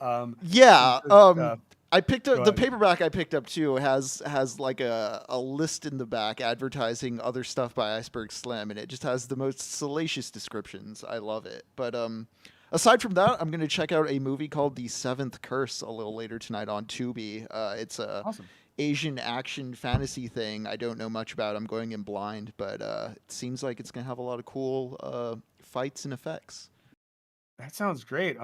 Yeah,
good stuff.
I picked
Go
up the
ahead.
paperback. I picked up too has like a list in the back advertising other stuff by Iceberg Slim, and it just has the most salacious descriptions. I love it. But aside from that, I'm gonna check out a movie called The Seventh Curse a little later tonight on Tubi. It's a
Awesome.
Asian action fantasy thing. I don't know much about. I'm going in blind, but it seems like it's gonna have a lot of cool fights and effects.
That sounds great.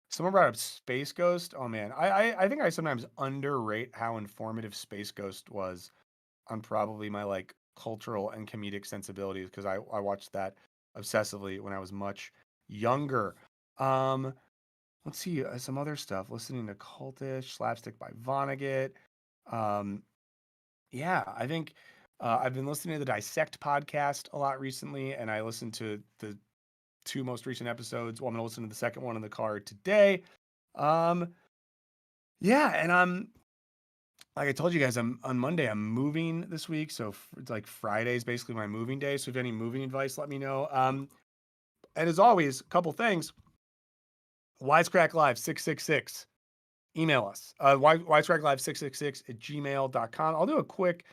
Someone brought up Space Ghost. Oh man, I think I sometimes underrate how informative Space Ghost was on probably my like cultural and comedic sensibilities because I watched that obsessively when I was much younger. Um, let's see some other stuff. Listening to Cultish, Slapstick by Vonnegut. Um, yeah, I think I've been listening to the Dissect podcast a lot recently, and I listened to the two most recent episodes. Well, I'm gonna listen to the second one in the car today. Um, yeah, and I'm like I told you guys, I'm on Monday. I'm moving this week, so it's like Friday's basically my moving day. So if you have any moving advice, let me know. And as always, a couple things. Wisecrack Live 666. Email us. Wisecrack Live 666 at gmail.com. I'll do a quick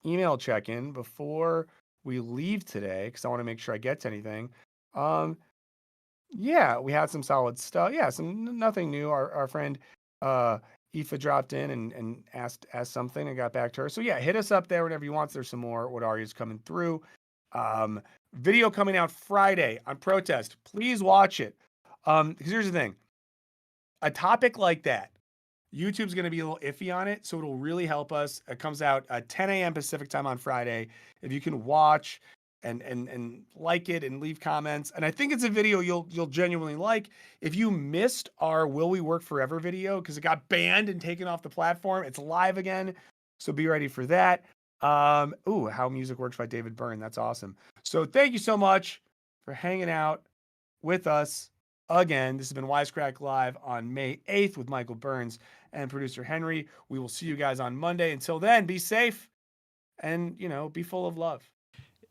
email check-in before we leave today because I want to make sure I get to anything. Yeah, we had some solid stuff. Yeah, nothing new. Our friend Aoife dropped in and asked something and got back to her. So yeah, hit us up there whenever you want. There's some more What Are You's coming through. Video coming out Friday on protest. Please watch it. Because here's the thing. A topic like that, YouTube's going to be a little iffy on it, so it'll really help us. It comes out at 10 a.m. Pacific time on Friday. If you can watch and like it and leave comments, and I think it's a video you'll genuinely like. If you missed our Will We Work Forever video because it got banned and taken off the platform, it's live again, so be ready for that. How Music Works by David Byrne. That's awesome. So thank you so much for hanging out with us again. This has been Wisecrack Live on May 8th with Michael Burns and producer Henry. We will see you guys on Monday. Until then, be safe and, be full of love.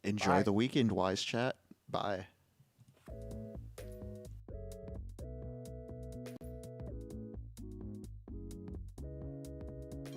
Enjoy
Bye.
the weekend, Wise Chat. Bye.